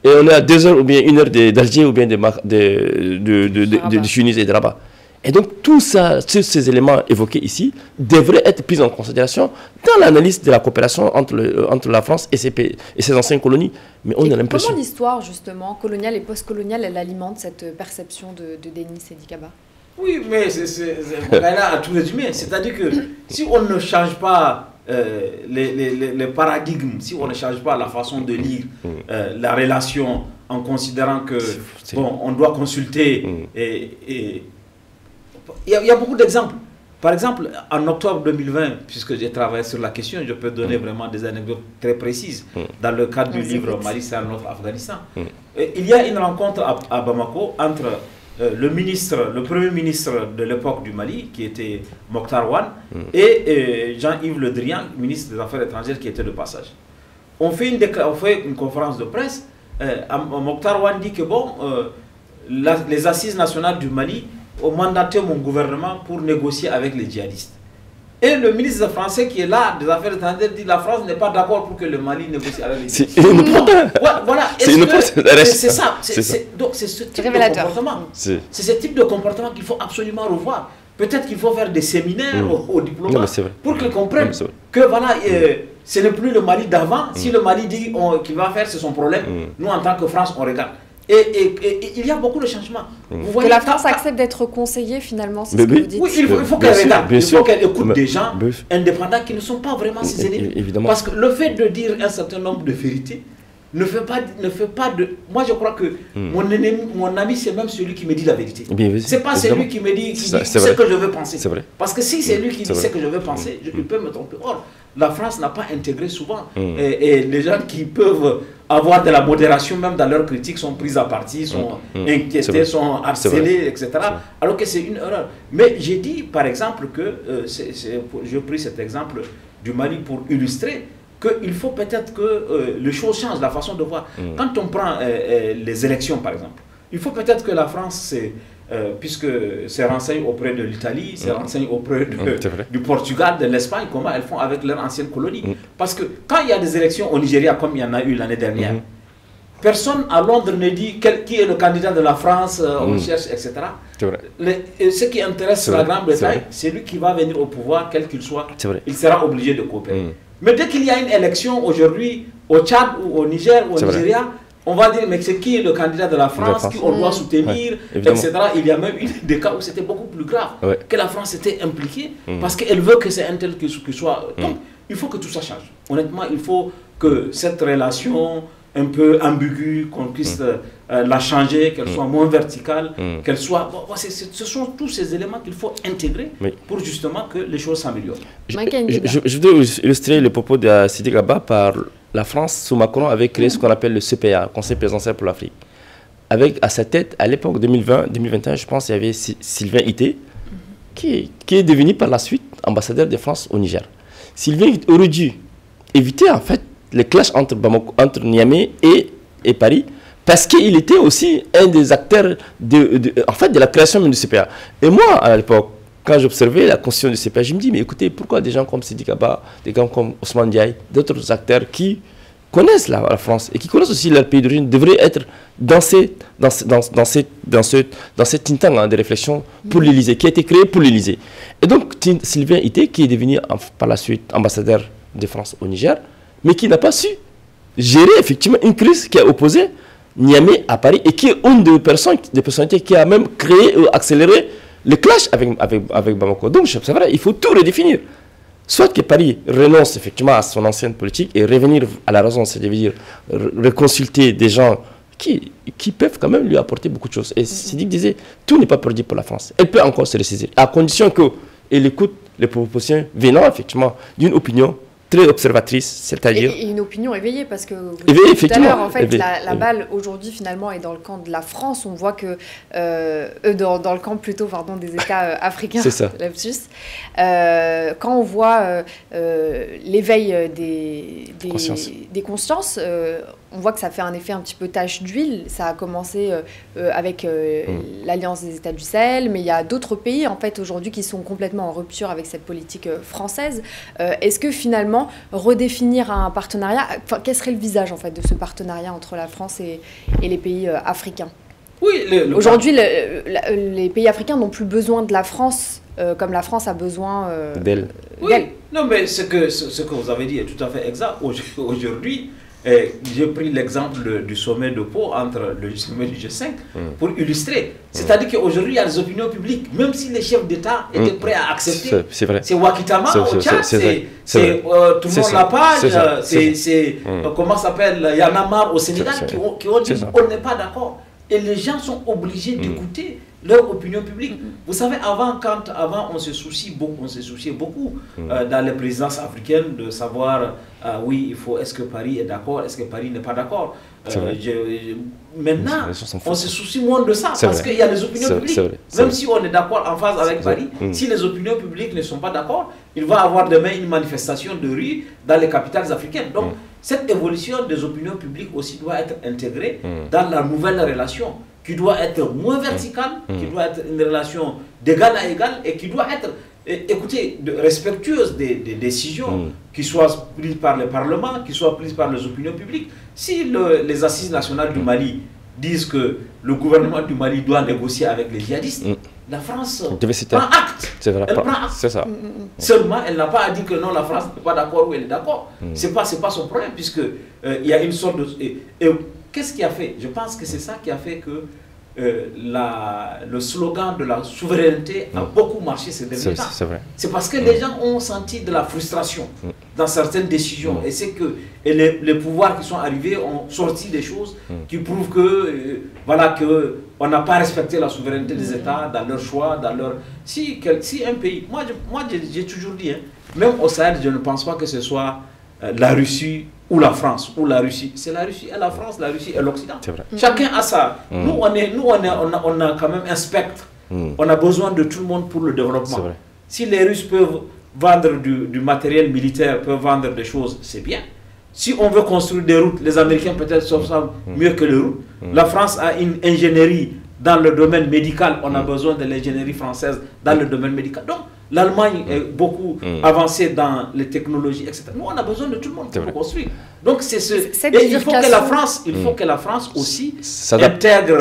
et on est à 2 heures ou bien 1 heure d'Alger ou bien de Tunis et de Rabat. Et donc, tous ces éléments évoqués ici devraient être pris en considération dans l'analyse de la coopération entre la France et ses anciennes colonies. Mais on a l'impression... Comment l'histoire, justement, coloniale et post-coloniale, elle alimente cette perception de déni, Sidi Kaba? Oui, mais c'est là à tout résumer. C'est-à-dire que si on ne change pas les paradigmes, si on ne change pas la façon de lire la relation en considérant que on doit consulter il y a beaucoup d'exemples. Par exemple, en octobre 2020, puisque j'ai travaillé sur la question, je peux donner vraiment des anecdotes très précises dans le cadre du livre Mali, c'est notre Afghanistan. Il y a une rencontre à Bamako entre le premier ministre de l'époque du Mali, qui était Mokhtar Wane, et Jean-Yves Le Drian, ministre des Affaires étrangères, qui était de passage. On fait une conférence de presse. Mokhtar Wane dit que les assises nationales du Mali ont mandaté mon gouvernement pour négocier avec les djihadistes. Et le ministre français qui est là, des Affaires étrangères, dit que la France n'est pas d'accord pour que le Mali négocie avec les djihadistes. Voilà, c'est ça. Donc c'est ce type de comportement. C'est ce type de comportement qu'il faut absolument revoir. Peut-être qu'il faut faire des séminaires aux diplomates pour qu'ils comprennent que voilà, ce n'est plus le Mali d'avant. Si le Mali dit qu'il va faire, c'est son problème. Nous, en tant que France, on regarde. Et il y a beaucoup de changements. Vous voyez, que la France accepte d'être conseillée finalement, c'est ce que vous dites. Oui, il faut qu'elle regarde. Il faut qu'elle écoute des gens indépendants qui ne sont pas vraiment ses ennemis. Parce que le fait de dire un certain nombre de vérités ne fait pas de... Moi, je crois que mon ami, c'est même celui qui me dit la vérité. C'est pas celui qui me dit ce que je veux penser. Parce que si c'est lui qui dit ce que je veux penser, il peut me tromper. Or, la France n'a pas intégré souvent. Et les gens qui peuvent avoir de la modération, même dans leurs critiques, sont pris à partie, sont inquiétés, sont harcelés, etc. Alors que c'est une erreur. Mais j'ai dit, par exemple, que... j'ai pris cet exemple du Mali pour illustrer qu'il faut peut-être que les choses changent, la façon de voir. Quand on prend les élections, par exemple, il faut peut-être que la France, puisque se renseigne auprès de l'Italie, se renseigne auprès du Portugal, de l'Espagne, comment elles font avec leur ancienne colonie. Parce que quand il y a des élections au Nigeria, comme il y en a eu l'année dernière, personne à Londres ne dit qui est le candidat de la France, on cherche, etc. Ce qui intéresse la Grande-Bretagne, c'est lui qui va venir au pouvoir, quel qu'il soit, il sera obligé de coopérer. Mais dès qu'il y a une élection aujourd'hui au Tchad ou au Niger ou au Nigeria, on va dire mais c'est qui est le candidat de la France, qui on doit soutenir, etc. Il y a même eu des cas où c'était beaucoup plus grave, que la France était impliquée parce qu'elle veut que c'est un tel qui soit. Donc il faut que tout ça change. Honnêtement, il faut que cette relation un peu ambiguë, qu'on puisse la changer, qu'elle soit moins verticale, qu'elle soit... ce sont tous ces éléments qu'il faut intégrer pour justement que les choses s'améliorent. Je voudrais illustrer le propos de Sidiki Kaba par la France sous Macron avait créé ce qu'on appelle le CPA, Conseil présidentiel pour l'Afrique. Avec à sa tête, à l'époque 2020-2021, je pense, il y avait Sylvain Ité, qui est devenu par la suite ambassadeur de France au Niger. Sylvain aurait dû éviter en fait les clashs entre Niamey et Paris, parce qu'il était aussi un des acteurs en fait, de la création du CPA. Et moi, à l'époque, quand j'observais la constitution du CPA, je me dis, mais écoutez, pourquoi des gens comme Sidiki Kaba, des gens comme Ousmane Diaye, d'autres acteurs qui connaissent la France et qui connaissent aussi leur pays d'origine devraient être dans cette think tank de réflexion pour l'Élysée, qui a été créé pour l'Élysée. Et donc, Sylvain Ité, qui est devenu par la suite ambassadeur de France au Niger, mais qui n'a pas su gérer effectivement une crise qui a opposé Niamey à Paris et qui est une des personnalités qui a même créé ou accéléré le clash avec Bamako. Donc c'est vrai, il faut tout redéfinir. Soit que Paris renonce effectivement à son ancienne politique et revenir à la raison, c'est-à-dire reconsulter des gens qui peuvent quand même lui apporter beaucoup de choses. Et Sidiki disait, tout n'est pas perdu pour la France. Elle peut encore se ressaisir, à condition qu'elle écoute les propositions venant effectivement d'une opinion très observatrice, c'est-à-dire... Et une opinion éveillée, parce que éveillée, tout à l'heure, en fait, la balle aujourd'hui, finalement, est dans le camp de la France. On voit que... dans le camp, plutôt, pardon, des États africains. C'est ça. Quand on voit l'éveil des consciences, on voit que ça fait un effet un petit peu tache d'huile. Ça a commencé avec l'Alliance des États du Sahel, mais il y a d'autres pays, en fait, aujourd'hui, qui sont complètement en rupture avec cette politique française. Est-ce que, finalement, redéfinir un partenariat, quel serait le visage en fait de ce partenariat entre la France et les pays africains? Oui, aujourd'hui, les pays africains n'ont plus besoin de la France comme la France a besoin d'elle. Oui, non, mais ce que vous avez dit est tout à fait exact. Aujourd'hui, j'ai pris l'exemple du sommet de Pau entre le sommet du G5 pour illustrer. C'est-à-dire qu'aujourd'hui, il y a des opinions publiques, même si les chefs d'État étaient prêts à accepter. C'est Wakitama au Tchad, tout le monde la page, c'est comment ça s'appelle, Yanamar au Sénégal qui ont dit on n'est pas d'accord. Et les gens sont obligés d'écouter leur opinion publique. Vous savez, avant on se souciait beaucoup dans les présidences africaines de savoir, oui, est-ce que Paris est d'accord, est-ce que Paris n'est pas d'accord. Maintenant, on se soucie moins de ça, parce qu'il y a les opinions publiques. Même si on est d'accord en phase avec Paris, si les opinions publiques ne sont pas d'accord, il va y avoir demain une manifestation de rue dans les capitales africaines. Donc, cette évolution des opinions publiques aussi doit être intégrée dans la nouvelle relation, qui doit être moins verticale, qui doit être une relation d'égal à égal et qui doit être, écoutez, respectueuse des décisions qui soient prises par le Parlement, qui soient prises par les opinions publiques. Si les assises nationales du Mali disent que le gouvernement du Mali doit négocier avec les djihadistes, la France Diversité. prend acte. C'est vrai. Elle prend acte. C'est ça. Seulement, elle n'a pas dit que non, la France n'est pas d'accord ou elle est d'accord. C'est pas son problème, puisque il y a une sorte de... Et qu'est-ce qui a fait? Je pense que c'est ça qui a fait que le slogan de la souveraineté a beaucoup marché ces derniers temps. C'est vrai. C'est parce que les gens ont senti de la frustration dans certaines décisions. Et c'est que les pouvoirs qui sont arrivés ont sorti des choses qui prouvent que, voilà, que on n'a pas respecté la souveraineté des États dans leurs choix, dans leur... Si un pays... Moi, j'ai toujours dit, hein, même au Sahel, je ne pense pas que ce soit la Russie ou la France, ou la Russie. C'est la Russie et la France, la Russie et l'Occident. Chacun a ça. Nous, on a quand même un spectre. On a besoin de tout le monde pour le développement. Si les Russes peuvent vendre du matériel militaire, peuvent vendre des choses, c'est bien. Si on veut construire des routes, les Américains peut-être savent ça mieux que les routes. La France a une ingénierie dans le domaine médical. On a besoin de l'ingénierie française dans le domaine médical. Donc, l'Allemagne est beaucoup avancée dans les technologies, etc. Nous, on a besoin de tout le monde pour construire. Donc, c'est ce... Et il faut que la France aussi intègre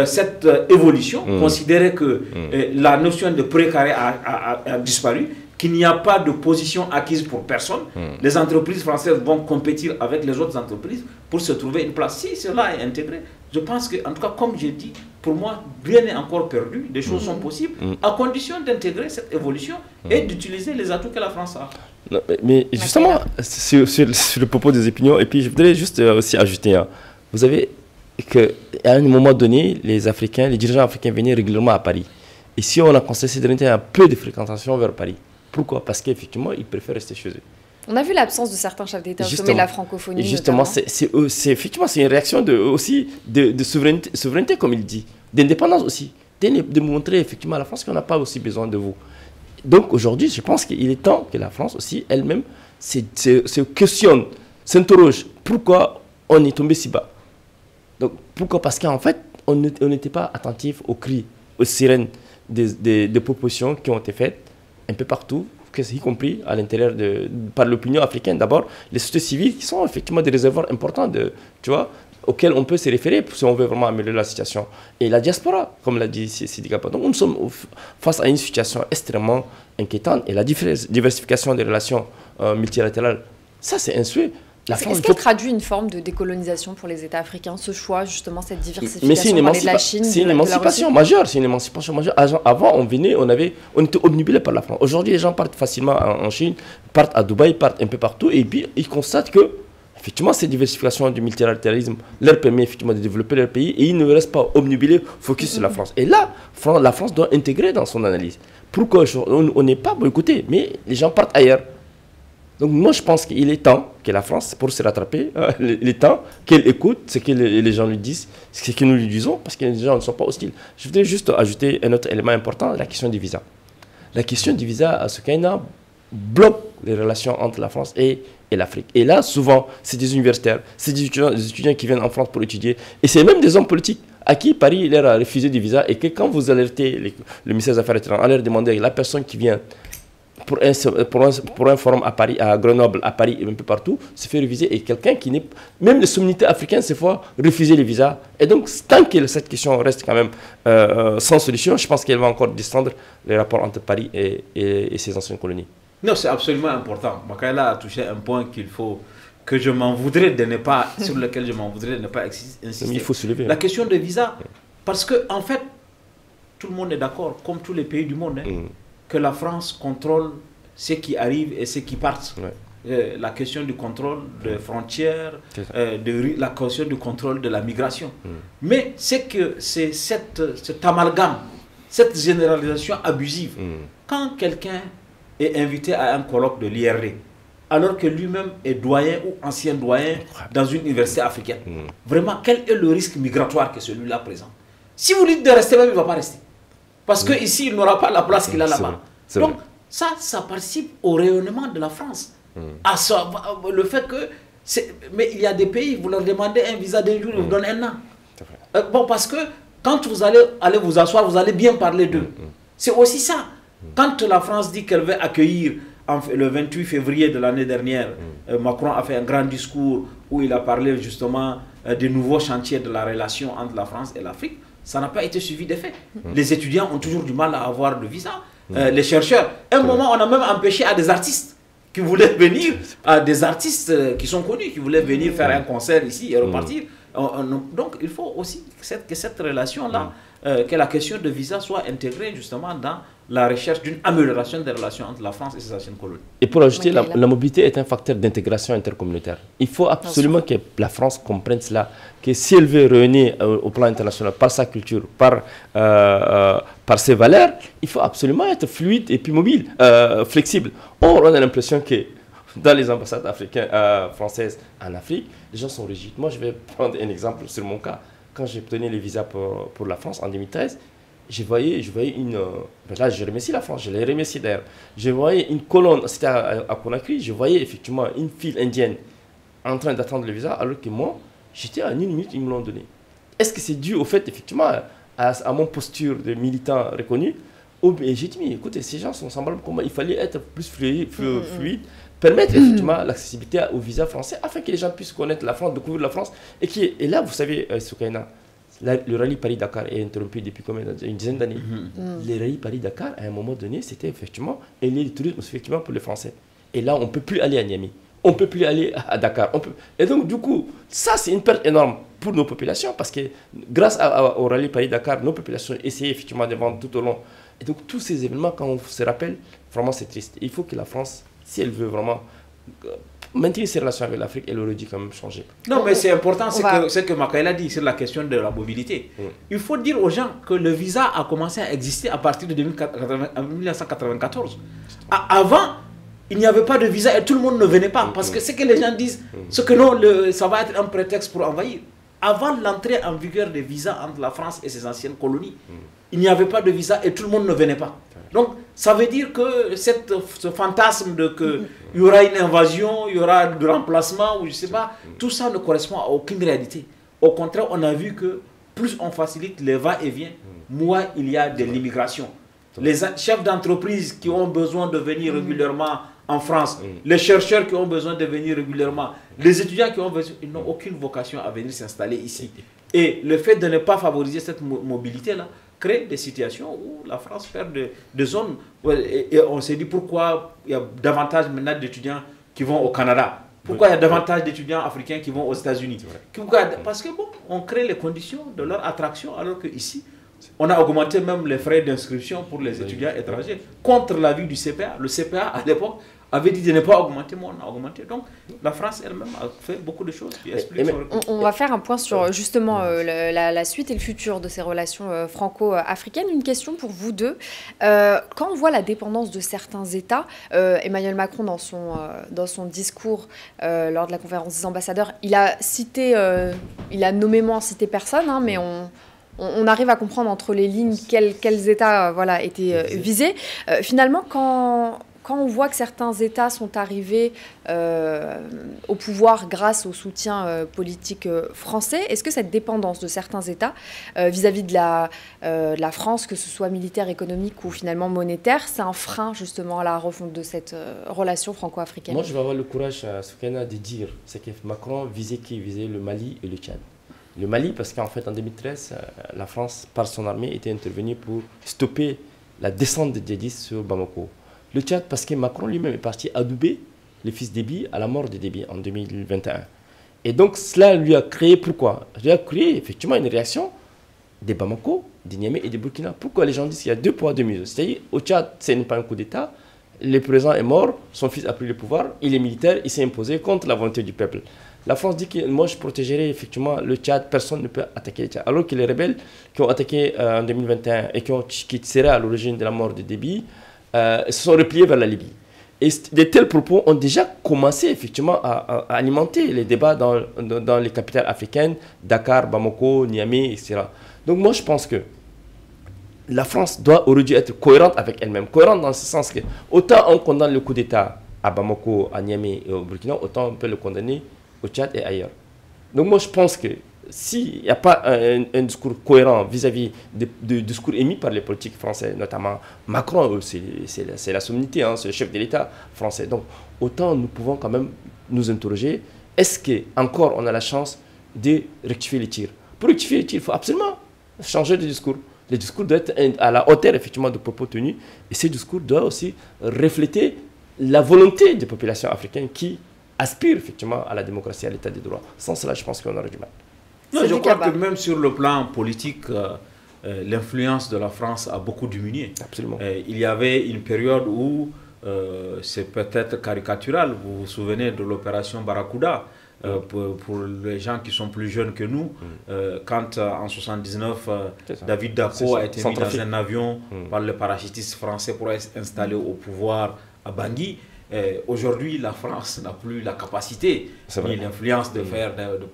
cette évolution, considérer que la notion de précaré a disparu, qu'il n'y a pas de position acquise pour personne. Les entreprises françaises vont compétir avec les autres entreprises pour se trouver une place. Si cela est intégré, je pense que, en tout cas, comme j'ai dit, pour moi, rien n'est encore perdu. Des choses sont possibles, à condition d'intégrer cette évolution et d'utiliser les atouts que la France a. Non, mais justement, sur le propos des opinions, et puis je voudrais juste aussi ajouter, vous savez qu'à un moment donné, les dirigeants africains venaient régulièrement à Paris. Et si on a constaté un peu de fréquentation vers Paris, pourquoi? Parce qu'effectivement, ils préfèrent rester chez eux. On a vu l'absence de certains chefs d'État au sommet de la francophonie. Et justement, effectivement, c'est une réaction aussi de souveraineté, comme il dit, d'indépendance aussi, de montrer effectivement à la France qu'on n'a pas aussi besoin de vous. Donc aujourd'hui, je pense qu'il est temps que la France aussi, elle-même, se questionne, s'interroge. Pourquoi on est tombé si bas? Donc pourquoi? Parce qu'en fait, on n'était pas attentif aux cris, aux sirènes des propositions qui ont été faites un peu partout, y compris à l'intérieur par l'opinion africaine. D'abord, les sociétés civiles qui sont effectivement des réservoirs importants auxquels on peut se référer si on veut vraiment améliorer la situation. Et la diaspora, comme l'a dit Sidi Kaba. Donc nous sommes face à une situation extrêmement inquiétante et la diversification des relations multilatérales, ça c'est un souhait. Est-ce qu'elle traduit une forme de décolonisation pour les États africains, ce choix, justement, cette diversification de la Chine? C'est une émancipation majeure. C'est une émancipation majeure. Avant, on était obnubilé par la France. Aujourd'hui, les gens partent facilement en Chine, partent à Dubaï, partent un peu partout, et puis ils constatent que, effectivement, cette diversification du multilatéralisme leur permet effectivement de développer leur pays, et ils ne restent pas obnubilés, focus sur la France. Et là, la France doit intégrer dans son analyse. Pourquoi on n'est pas boycotté, mais les gens partent ailleurs. Donc moi je pense qu'il est temps que la France, pour se rattraper, il est temps qu'elle écoute ce que les gens lui disent, ce que nous lui disons, parce que les gens ne sont pas hostiles. Je voudrais juste ajouter un autre élément important, la question du visa. La question du visa à Soukaina bloque les relations entre la France et l'Afrique. Et là, souvent, c'est des universitaires, c'est des étudiants qui viennent en France pour étudier, et c'est même des hommes politiques à qui Paris leur a refusé des visas, et que quand vous alertez le ministère des Affaires étrangères, à leur demander la personne qui vient pour un forum à Paris, à Grenoble, à Paris et un peu partout, se fait refuser. Et quelqu'un qui n'est... Même les sommités africaines, ces fois, refuser les visas. Et donc, tant que cette question reste quand même sans solution, je pense qu'elle va encore descendre les rapports entre Paris et ses anciennes colonies. Non, c'est absolument important. Makaila a touché un point que je m'en voudrais de ne pas... sur lequel je m'en voudrais de ne pas insister. Mais il faut soulever. La question des visas. Parce que, en fait, tout le monde est d'accord, comme tous les pays du monde, que la France contrôle ce qui arrive et ce qui part. La question du contrôle des frontières, la question du contrôle de la migration. Mais c'est que c'est cet amalgame, cette généralisation abusive. Quand quelqu'un est invité à un colloque de l'IRD, alors que lui-même est doyen ou ancien doyen dans une université africaine, vraiment, quel est le risque migratoire que celui-là présente? Si vous lui dites de rester, même il ne va pas rester. Parce qu'ici, il n'aura pas la place qu'il a là-bas. Donc, ça participe au rayonnement de la France. Le fait que... Mais il y a des pays, vous leur demandez un visa d'un jour, ils vous donnent un an. Bon, parce que quand vous allez vous asseoir, vous allez bien parler d'eux. C'est aussi ça. Quand la France dit qu'elle veut accueillir, le 28 février de l'année dernière, Macron a fait un grand discours où il a parlé justement des nouveaux chantiers de la relation entre la France et l'Afrique. ça n'a pas été suivi d'effet. Les étudiants ont toujours du mal à avoir de visa. Les chercheurs, à un moment, on a même empêché à des artistes qui voulaient venir, à des artistes qui sont connus, qui voulaient venir faire un concert ici et repartir. Donc, il faut aussi que cette relation-là, que la question de visa soit intégrée justement dans la recherche d'une amélioration des relations entre la France et ses anciennes colonies. Et pour ajouter, la mobilité est un facteur d'intégration intercommunautaire. Il faut absolument que la France comprenne cela, que si elle veut rayonner au plan international par sa culture, par ses valeurs, il faut absolument être fluide et puis mobile, flexible. Or, on a l'impression que dans les ambassades françaises en Afrique, les gens sont rigides. Moi, je vais prendre un exemple sur mon cas. Quand j'ai obtenu les visas pour la France en 2013, je voyais une... là, je remercie la France, je l'ai remercié d'ailleurs. Je voyais une colonne, c'était à Conakry, je voyais effectivement une file indienne en train d'attendre le visa, alors que moi, j'étais à 1 minute, ils me l'ont donné. Est-ce que c'est dû au fait, effectivement, à mon posture de militant reconnu? Et j'ai dit, mais écoutez, ces gens sont semblables comme moi, il fallait être plus fluide, permettre effectivement l'accessibilité au visa français afin que les gens puissent connaître la France, découvrir la France. Et là, vous savez, Soukaina, le rallye Paris-Dakar est interrompu depuis une dizaine d'années. Le rallye Paris-Dakar, à un moment donné, c'était effectivement un lieu de tourisme effectivement pour les Français. Et là, on ne peut plus aller à Niamey. On ne peut plus aller à Dakar. Et donc, du coup, ça, c'est une perte énorme pour nos populations parce que grâce au rallye Paris-Dakar, nos populations essayaient effectivement de vendre tout au long. Et donc, tous ces événements, quand on se rappelle, vraiment, c'est triste. Il faut que la France, si elle veut vraiment maintenir ses relations avec l'Afrique, elle aurait dû quand même changer. Non, mais c'est important, c'est que Makaël a dit, c'est la question de la mobilité. Il faut dire aux gens que le visa a commencé à exister à partir de 1994. Avant, il n'y avait pas de visa et tout le monde ne venait pas. Parce que ce que les gens disent, c'est que non, ça va être un prétexte pour envahir. Avant l'entrée en vigueur des visas entre la France et ses anciennes colonies, il n'y avait pas de visa et tout le monde ne venait pas. Donc, ça veut dire que ce fantasme de qu'il y aura une invasion, il y aura du remplacement, ou je ne sais pas, tout ça ne correspond à aucune réalité. Au contraire, on a vu que plus on facilite les va-et-vient, moins il y a de l'immigration. Les chefs d'entreprise qui ont besoin de venir régulièrement en France, les chercheurs qui ont besoin de venir régulièrement, les étudiants qui ont besoin, ils n'ont aucune vocation à venir s'installer ici. Et le fait de ne pas favoriser cette mobilité-là crée des situations où la France perd de zones. Et on s'est dit pourquoi il y a davantage maintenant d'étudiants qui vont au Canada. Pourquoi il y a davantage d'étudiants africains qui vont aux États-Unis? Parce que bon, on crée les conditions de leur attraction alors qu'ici, on a augmenté même les frais d'inscription pour les étudiants étrangers contre l'avis du CPA. Le CPA, à l'époque, avait dit de ne pas augmenter, mais on a augmenté. Donc, la France elle-même a fait beaucoup de choses qui expliquent on va faire un point sur justement la suite et le futur de ces relations franco-africaines. Une question pour vous deux. Quand on voit la dépendance de certains États, Emmanuel Macron, dans son discours lors de la conférence des ambassadeurs, il a nommément cité personne, hein, mais on arrive à comprendre entre les lignes quels États étaient visés. Finalement, quand on voit que certains États sont arrivés au pouvoir grâce au soutien politique français, est-ce que cette dépendance de certains États vis-à-vis de la France, que ce soit militaire, économique ou finalement monétaire, c'est un frein justement à la refonte de cette relation franco-africaine? Moi, je vais avoir le courage, Soukaina, de dire c'est que Macron visait le Mali et le Tchad. Le Mali, parce qu'en fait, en 2013, la France, par son armée, était intervenue pour stopper la descente des djihadistes sur Bamako. Le Tchad, parce que Macron lui-même est parti adouber le fils Déby à la mort de Déby en 2021. Et donc, cela lui a créé pourquoi? Il a créé effectivement une réaction des Bamako, des Niamey et des Burkina. Pourquoi les gens disent qu'il y a 2 poids, 2 mesures? C'est-à-dire, au Tchad, ce n'est pas un coup d'État. Le président est mort, son fils a pris le pouvoir, il est militaire, il s'est imposé contre la volonté du peuple. La France dit que moi je protégerai effectivement le Tchad, personne ne peut attaquer le Tchad. Alors que les rebelles qui ont attaqué en 2021 et qui seraient à l'origine de la mort de Déby, se sont repliés vers la Libye. Et de tels propos ont déjà commencé effectivement à alimenter les débats dans les capitales africaines, Dakar, Bamako, Niamey, etc. Donc moi je pense que la France aurait dû être cohérente avec elle-même. Cohérente dans ce sens que autant on condamne le coup d'État à Bamako, à Niamey et au Burkina, autant on peut le condamner au Tchad et ailleurs. Donc moi je pense que s'il n'y a pas un discours cohérent vis-à-vis du discours émis par les politiques français, notamment Macron, c'est la sommité, hein, c'est le chef de l'État français. Donc autant nous pouvons quand même nous interroger, est-ce qu'encore on a la chance de rectifier les tirs? Pour rectifier les tirs, il faut absolument changer de discours. Le discours doit être à la hauteur, effectivement, de propos tenus. Et ce discours doit aussi refléter la volonté des populations africaines qui aspirent, effectivement, à la démocratie, à l'état de droit. Sans cela, je pense qu'on aurait du mal. Non, je crois que même sur le plan politique, l'influence de la France a beaucoup diminué. Absolument. Il y avait une période où, c'est peut-être caricatural, vous vous souvenez de l'opération Barracuda, pour les gens qui sont plus jeunes que nous, quand en 1979, David Dacko a été mis dans un avion par les parachutistes français pour être installé au pouvoir à Bangui. Aujourd'hui, la France n'a plus la capacité ni l'influence de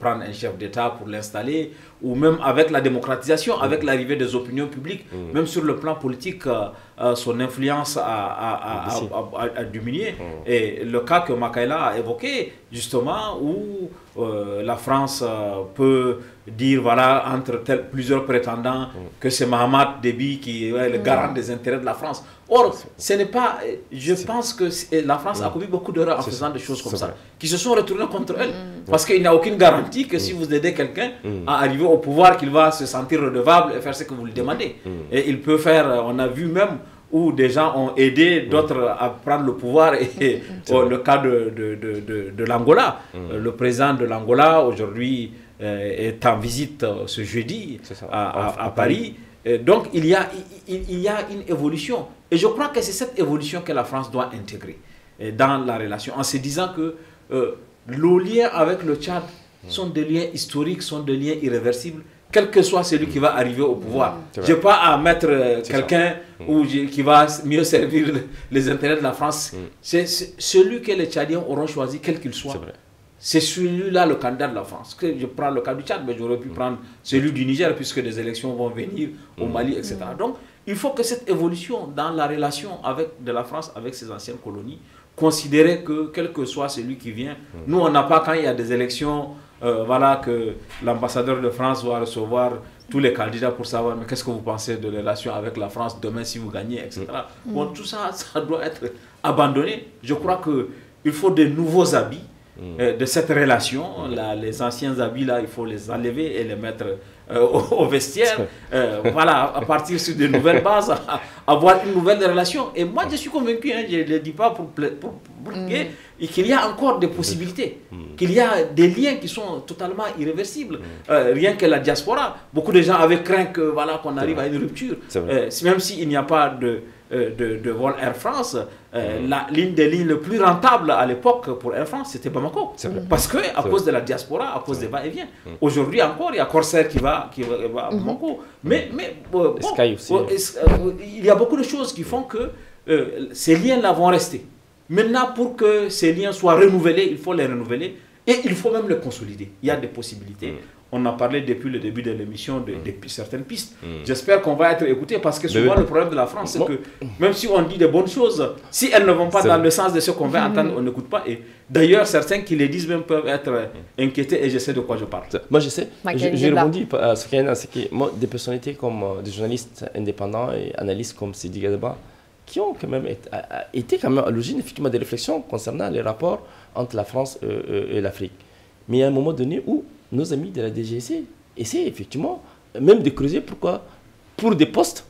prendre un chef d'État pour l'installer, ou même avec la démocratisation, avec l'arrivée des opinions publiques, même sur le plan politique, son influence a diminué. Et le cas que Makaila a évoqué, justement, où la France peut dire, voilà, entre plusieurs prétendants, que c'est Mahamat Déby qui est le garant des intérêts de la France. Or, ce n'est pas... Je pense que la France a commis beaucoup d'erreurs en faisant des choses comme ça, qui se sont retournées contre elle. Parce qu'il n'y a aucune garantie que si vous aidez quelqu'un à arriver au pouvoir, qu'il va se sentir redevable et faire ce que vous lui demandez. Et il peut faire... On a vu même où des gens ont aidé d'autres à prendre le pouvoir, et le cas de l'Angola. Le président de l'Angola, aujourd'hui, est en visite ce jeudi à Paris. Donc, il y a une évolution. Et je crois que c'est cette évolution que la France doit intégrer dans la relation, en se disant que nos liens avec le Tchad sont des liens historiques, sont des liens irréversibles, quel que soit celui qui va arriver au pouvoir. Je n'ai pas à mettre quelqu'un qui va mieux servir les intérêts de la France. C'est celui que les Tchadiens auront choisi, quel qu'il soit. C'est celui-là le candidat de la France. Que je prends le cas du Tchad, mais j'aurais pu prendre celui du Niger, puisque des élections vont venir au Mali, etc. Donc, il faut que cette évolution dans la relation de la France avec ses anciennes colonies, considérer que quel que soit celui qui vient, nous on n'a pas, quand il y a des élections, voilà, que l'ambassadeur de France va recevoir tous les candidats pour savoir, mais qu'est-ce que vous pensez de la relation avec la France demain si vous gagnez, etc. Bon, tout ça, ça doit être abandonné. Je crois qu'il faut de nouveaux habits de cette relation. Les anciens habits, là, il faut les enlever et les mettre au vestiaire. Voilà, à partir sur de nouvelles bases, avoir une nouvelle relation. Et moi, je suis convaincu, hein, je ne le dis pas pour qu'il y a encore des possibilités, qu'il y a des liens qui sont totalement irréversibles. Rien que la diaspora, beaucoup de gens avaient craint que, voilà, qu'on arrive à une rupture. Même s'il n'y a pas de vol Air France, l'une des lignes les plus rentables à l'époque pour Air France, c'était Bamako. Parce que à cause de la diaspora, à cause des va-et-vient. Aujourd'hui encore, il y a Corsair qui va à Bamako. Mais bon, il y a beaucoup de choses qui font que ces liens-là vont rester. Maintenant, pour que ces liens soient renouvelés, il faut les renouveler et il faut même les consolider. Il y a des possibilités. On a parlé depuis le début de l'émission de certaines pistes. J'espère qu'on va être écouté, parce que souvent le problème de la France, c'est que même si on dit de bonnes choses, si elles ne vont pas dans le sens de ce qu'on veut entendre, on n'écoute pas. Et d'ailleurs, certains qui les disent même peuvent être inquiétés, et je sais de quoi je parle. Moi, je sais. J'ai rebondi à ce qu'il y a, c'est que moi, des personnalités comme des journalistes indépendants et analystes comme Sidi Gadeba, qui ont quand même été quand même à l'origine effectivement des réflexions concernant les rapports entre la France et l'Afrique. Mais il y a un moment donné où nos amis de la DGSE essaient effectivement même de creuser pourquoi, pour des postes,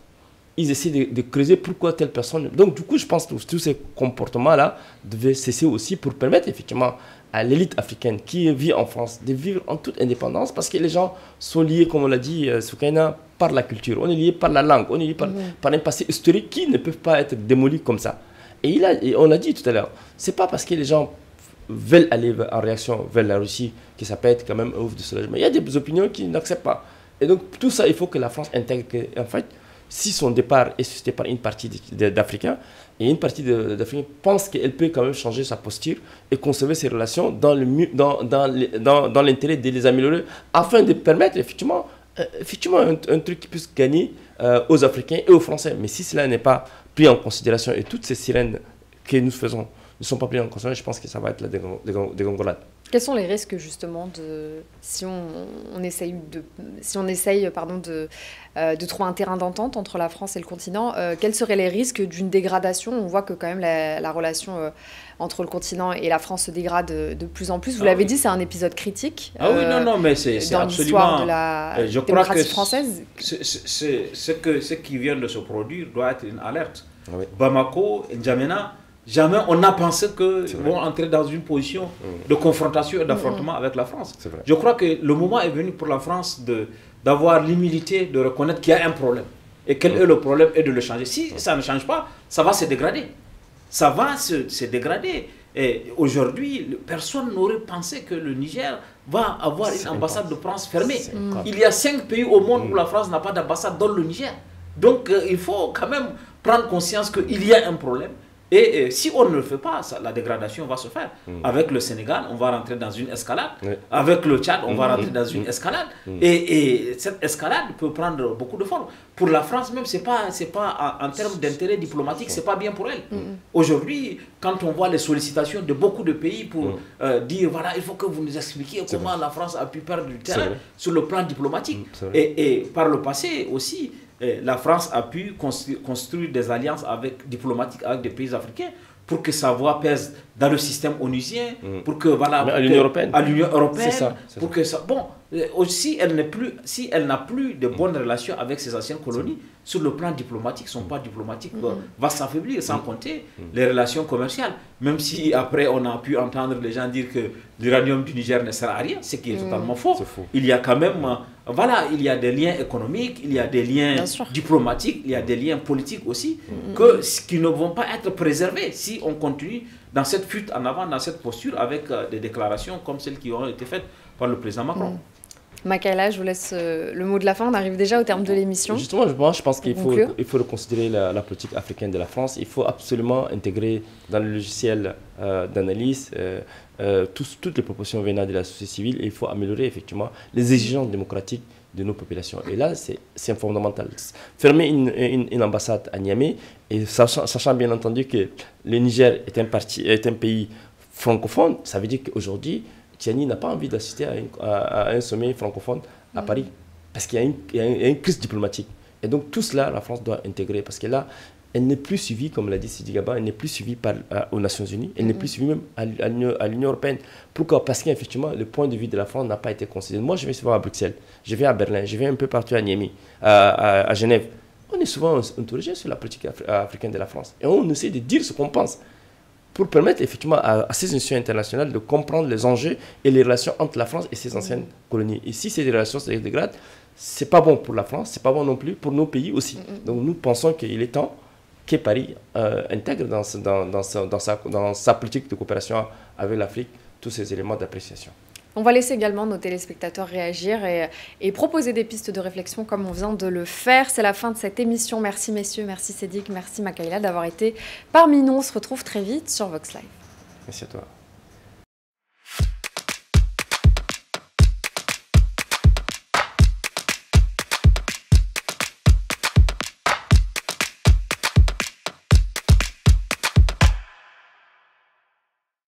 ils essaient de creuser pourquoi telle personne. Donc du coup, je pense que tous ces comportements-là devaient cesser aussi pour permettre effectivement à l'élite africaine qui vit en France de vivre en toute indépendance, parce que les gens sont liés, comme on l'a dit, Soukaina, par la culture, on est lié par la langue, on est lié par un passé historique qui ne peuvent pas être démolis comme ça. Et on l'a dit tout à l'heure, c'est pas parce que les gens veulent aller en réaction vers la Russie que ça peut être quand même un ouf de soulagement. Il y a des opinions qui n'acceptent pas. Et donc tout ça, il faut que la France intègre que, en fait, si son départ est suscité par une partie d'Africains, et une partie d'Africains pense qu'elle peut quand même changer sa posture et conserver ses relations dans l'intérêt de les améliorer, afin de permettre effectivement un truc qui puisse gagner aux Africains et aux Français. Mais si cela n'est pas pris en considération, et toutes ces sirènes que nous faisons ne sont pas pris en considération, je pense que ça va être la dégringolade. Quels sont les risques justement si on essaye de trouver un terrain d'entente entre la France et le continent, quels seraient les risques d'une dégradation? On voit que quand même la relation entre le continent et la France se dégrade de plus en plus. Vous l'avez dit, c'est un épisode critique. Oui, non, mais c'est dans l'histoire de la démocratie française. Ce qui vient de se produire doit être une alerte. Oui. Bamako, N'Djamena, jamais on n'a pensé qu'ils vont entrer dans une position de confrontation et d'affrontement avec la France. Je crois que le moment est venu pour la France d'avoir l'humilité de reconnaître qu'il y a un problème. Et quel est le problème et de le changer. Si ça ne change pas, ça va se dégrader. Ça va se dégrader. Et aujourd'hui, personne n'aurait pensé que le Niger va avoir une ambassade de France fermée. Il y a 5 pays au monde où la France n'a pas d'ambassade, dont le Niger. Donc il faut quand même prendre conscience qu'il y a un problème. Et si on ne le fait pas, la dégradation va se faire. Avec le Sénégal, on va rentrer dans une escalade. Avec le Tchad, on va rentrer dans une escalade. Et cette escalade peut prendre beaucoup de formes. Pour la France même, c'est pas en termes d'intérêt diplomatique, c'est pas bien pour elle. Aujourd'hui, quand on voit les sollicitations de beaucoup de pays pour dire, voilà, il faut que vous nous expliquiez comment la France a pu perdre du terrain sur le plan diplomatique. Et par le passé aussi, la France a pu construire des alliances diplomatiques avec des pays africains pour que sa voix pèse dans le système onusien, pour que voilà, à l'Union européenne. À l'Union européenne, c'est pour que ça. Bon, aussi si elle n'a plus de bonnes relations avec ses anciennes colonies, sur le plan diplomatique, son pas diplomatique va s'affaiblir, sans compter les relations commerciales. Même si après on a pu entendre les gens dire que l'uranium du Niger ne sert à rien, ce qui est totalement faux. Il y a quand même, voilà, il y a des liens économiques, il y a des liens diplomatiques, il y a des liens politiques aussi, qui ne vont pas être préservés si on continue dans cette fuite en avant, dans cette posture, avec des déclarations comme celles qui ont été faites par le président Macron. Makaïla, je vous laisse le mot de la fin. On arrive déjà au terme de l'émission. Justement, je pense qu'il faut reconsidérer la politique africaine de la France. Il faut absolument intégrer dans le logiciel d'analyse toutes les propositions venant de la société civile. Et il faut améliorer effectivement les exigences démocratiques de nos populations. Et là, c'est fondamental. Fermer une ambassade à Niamey, et sachant bien entendu que le Niger est un pays francophone, ça veut dire qu'aujourd'hui, Tiani n'a pas envie d'assister à un sommet francophone à Paris, parce qu'il y a une crise diplomatique. Et donc tout cela, la France doit intégrer, parce que là, elle n'est plus suivie, comme l'a dit Sidi Gaba, elle n'est plus suivie aux Nations Unies, elle n'est plus suivie même à l'Union européenne. Pourquoi? Parce qu'effectivement, le point de vue de la France n'a pas été considéré. Moi, je vais souvent à Bruxelles, je vais à Berlin, je vais un peu partout à Niamey, à Genève. On est souvent interrogé sur la politique africaine de la France. Et on essaie de dire ce qu'on pense, pour permettre effectivement à ces institutions internationales de comprendre les enjeux et les relations entre la France et ses anciennes colonies. Et si ces relations se dégradent, ce n'est pas bon pour la France, ce n'est pas bon non plus pour nos pays aussi. Donc nous pensons qu'il est temps que Paris intègre dans sa politique de coopération avec l'Afrique tous ces éléments d'appréciation. On va laisser également nos téléspectateurs réagir et proposer des pistes de réflexion comme on vient de le faire. C'est la fin de cette émission. Merci messieurs, merci Cédric, merci Makaïla d'avoir été parmi nous. On se retrouve très vite sur Vox Live. Merci à toi.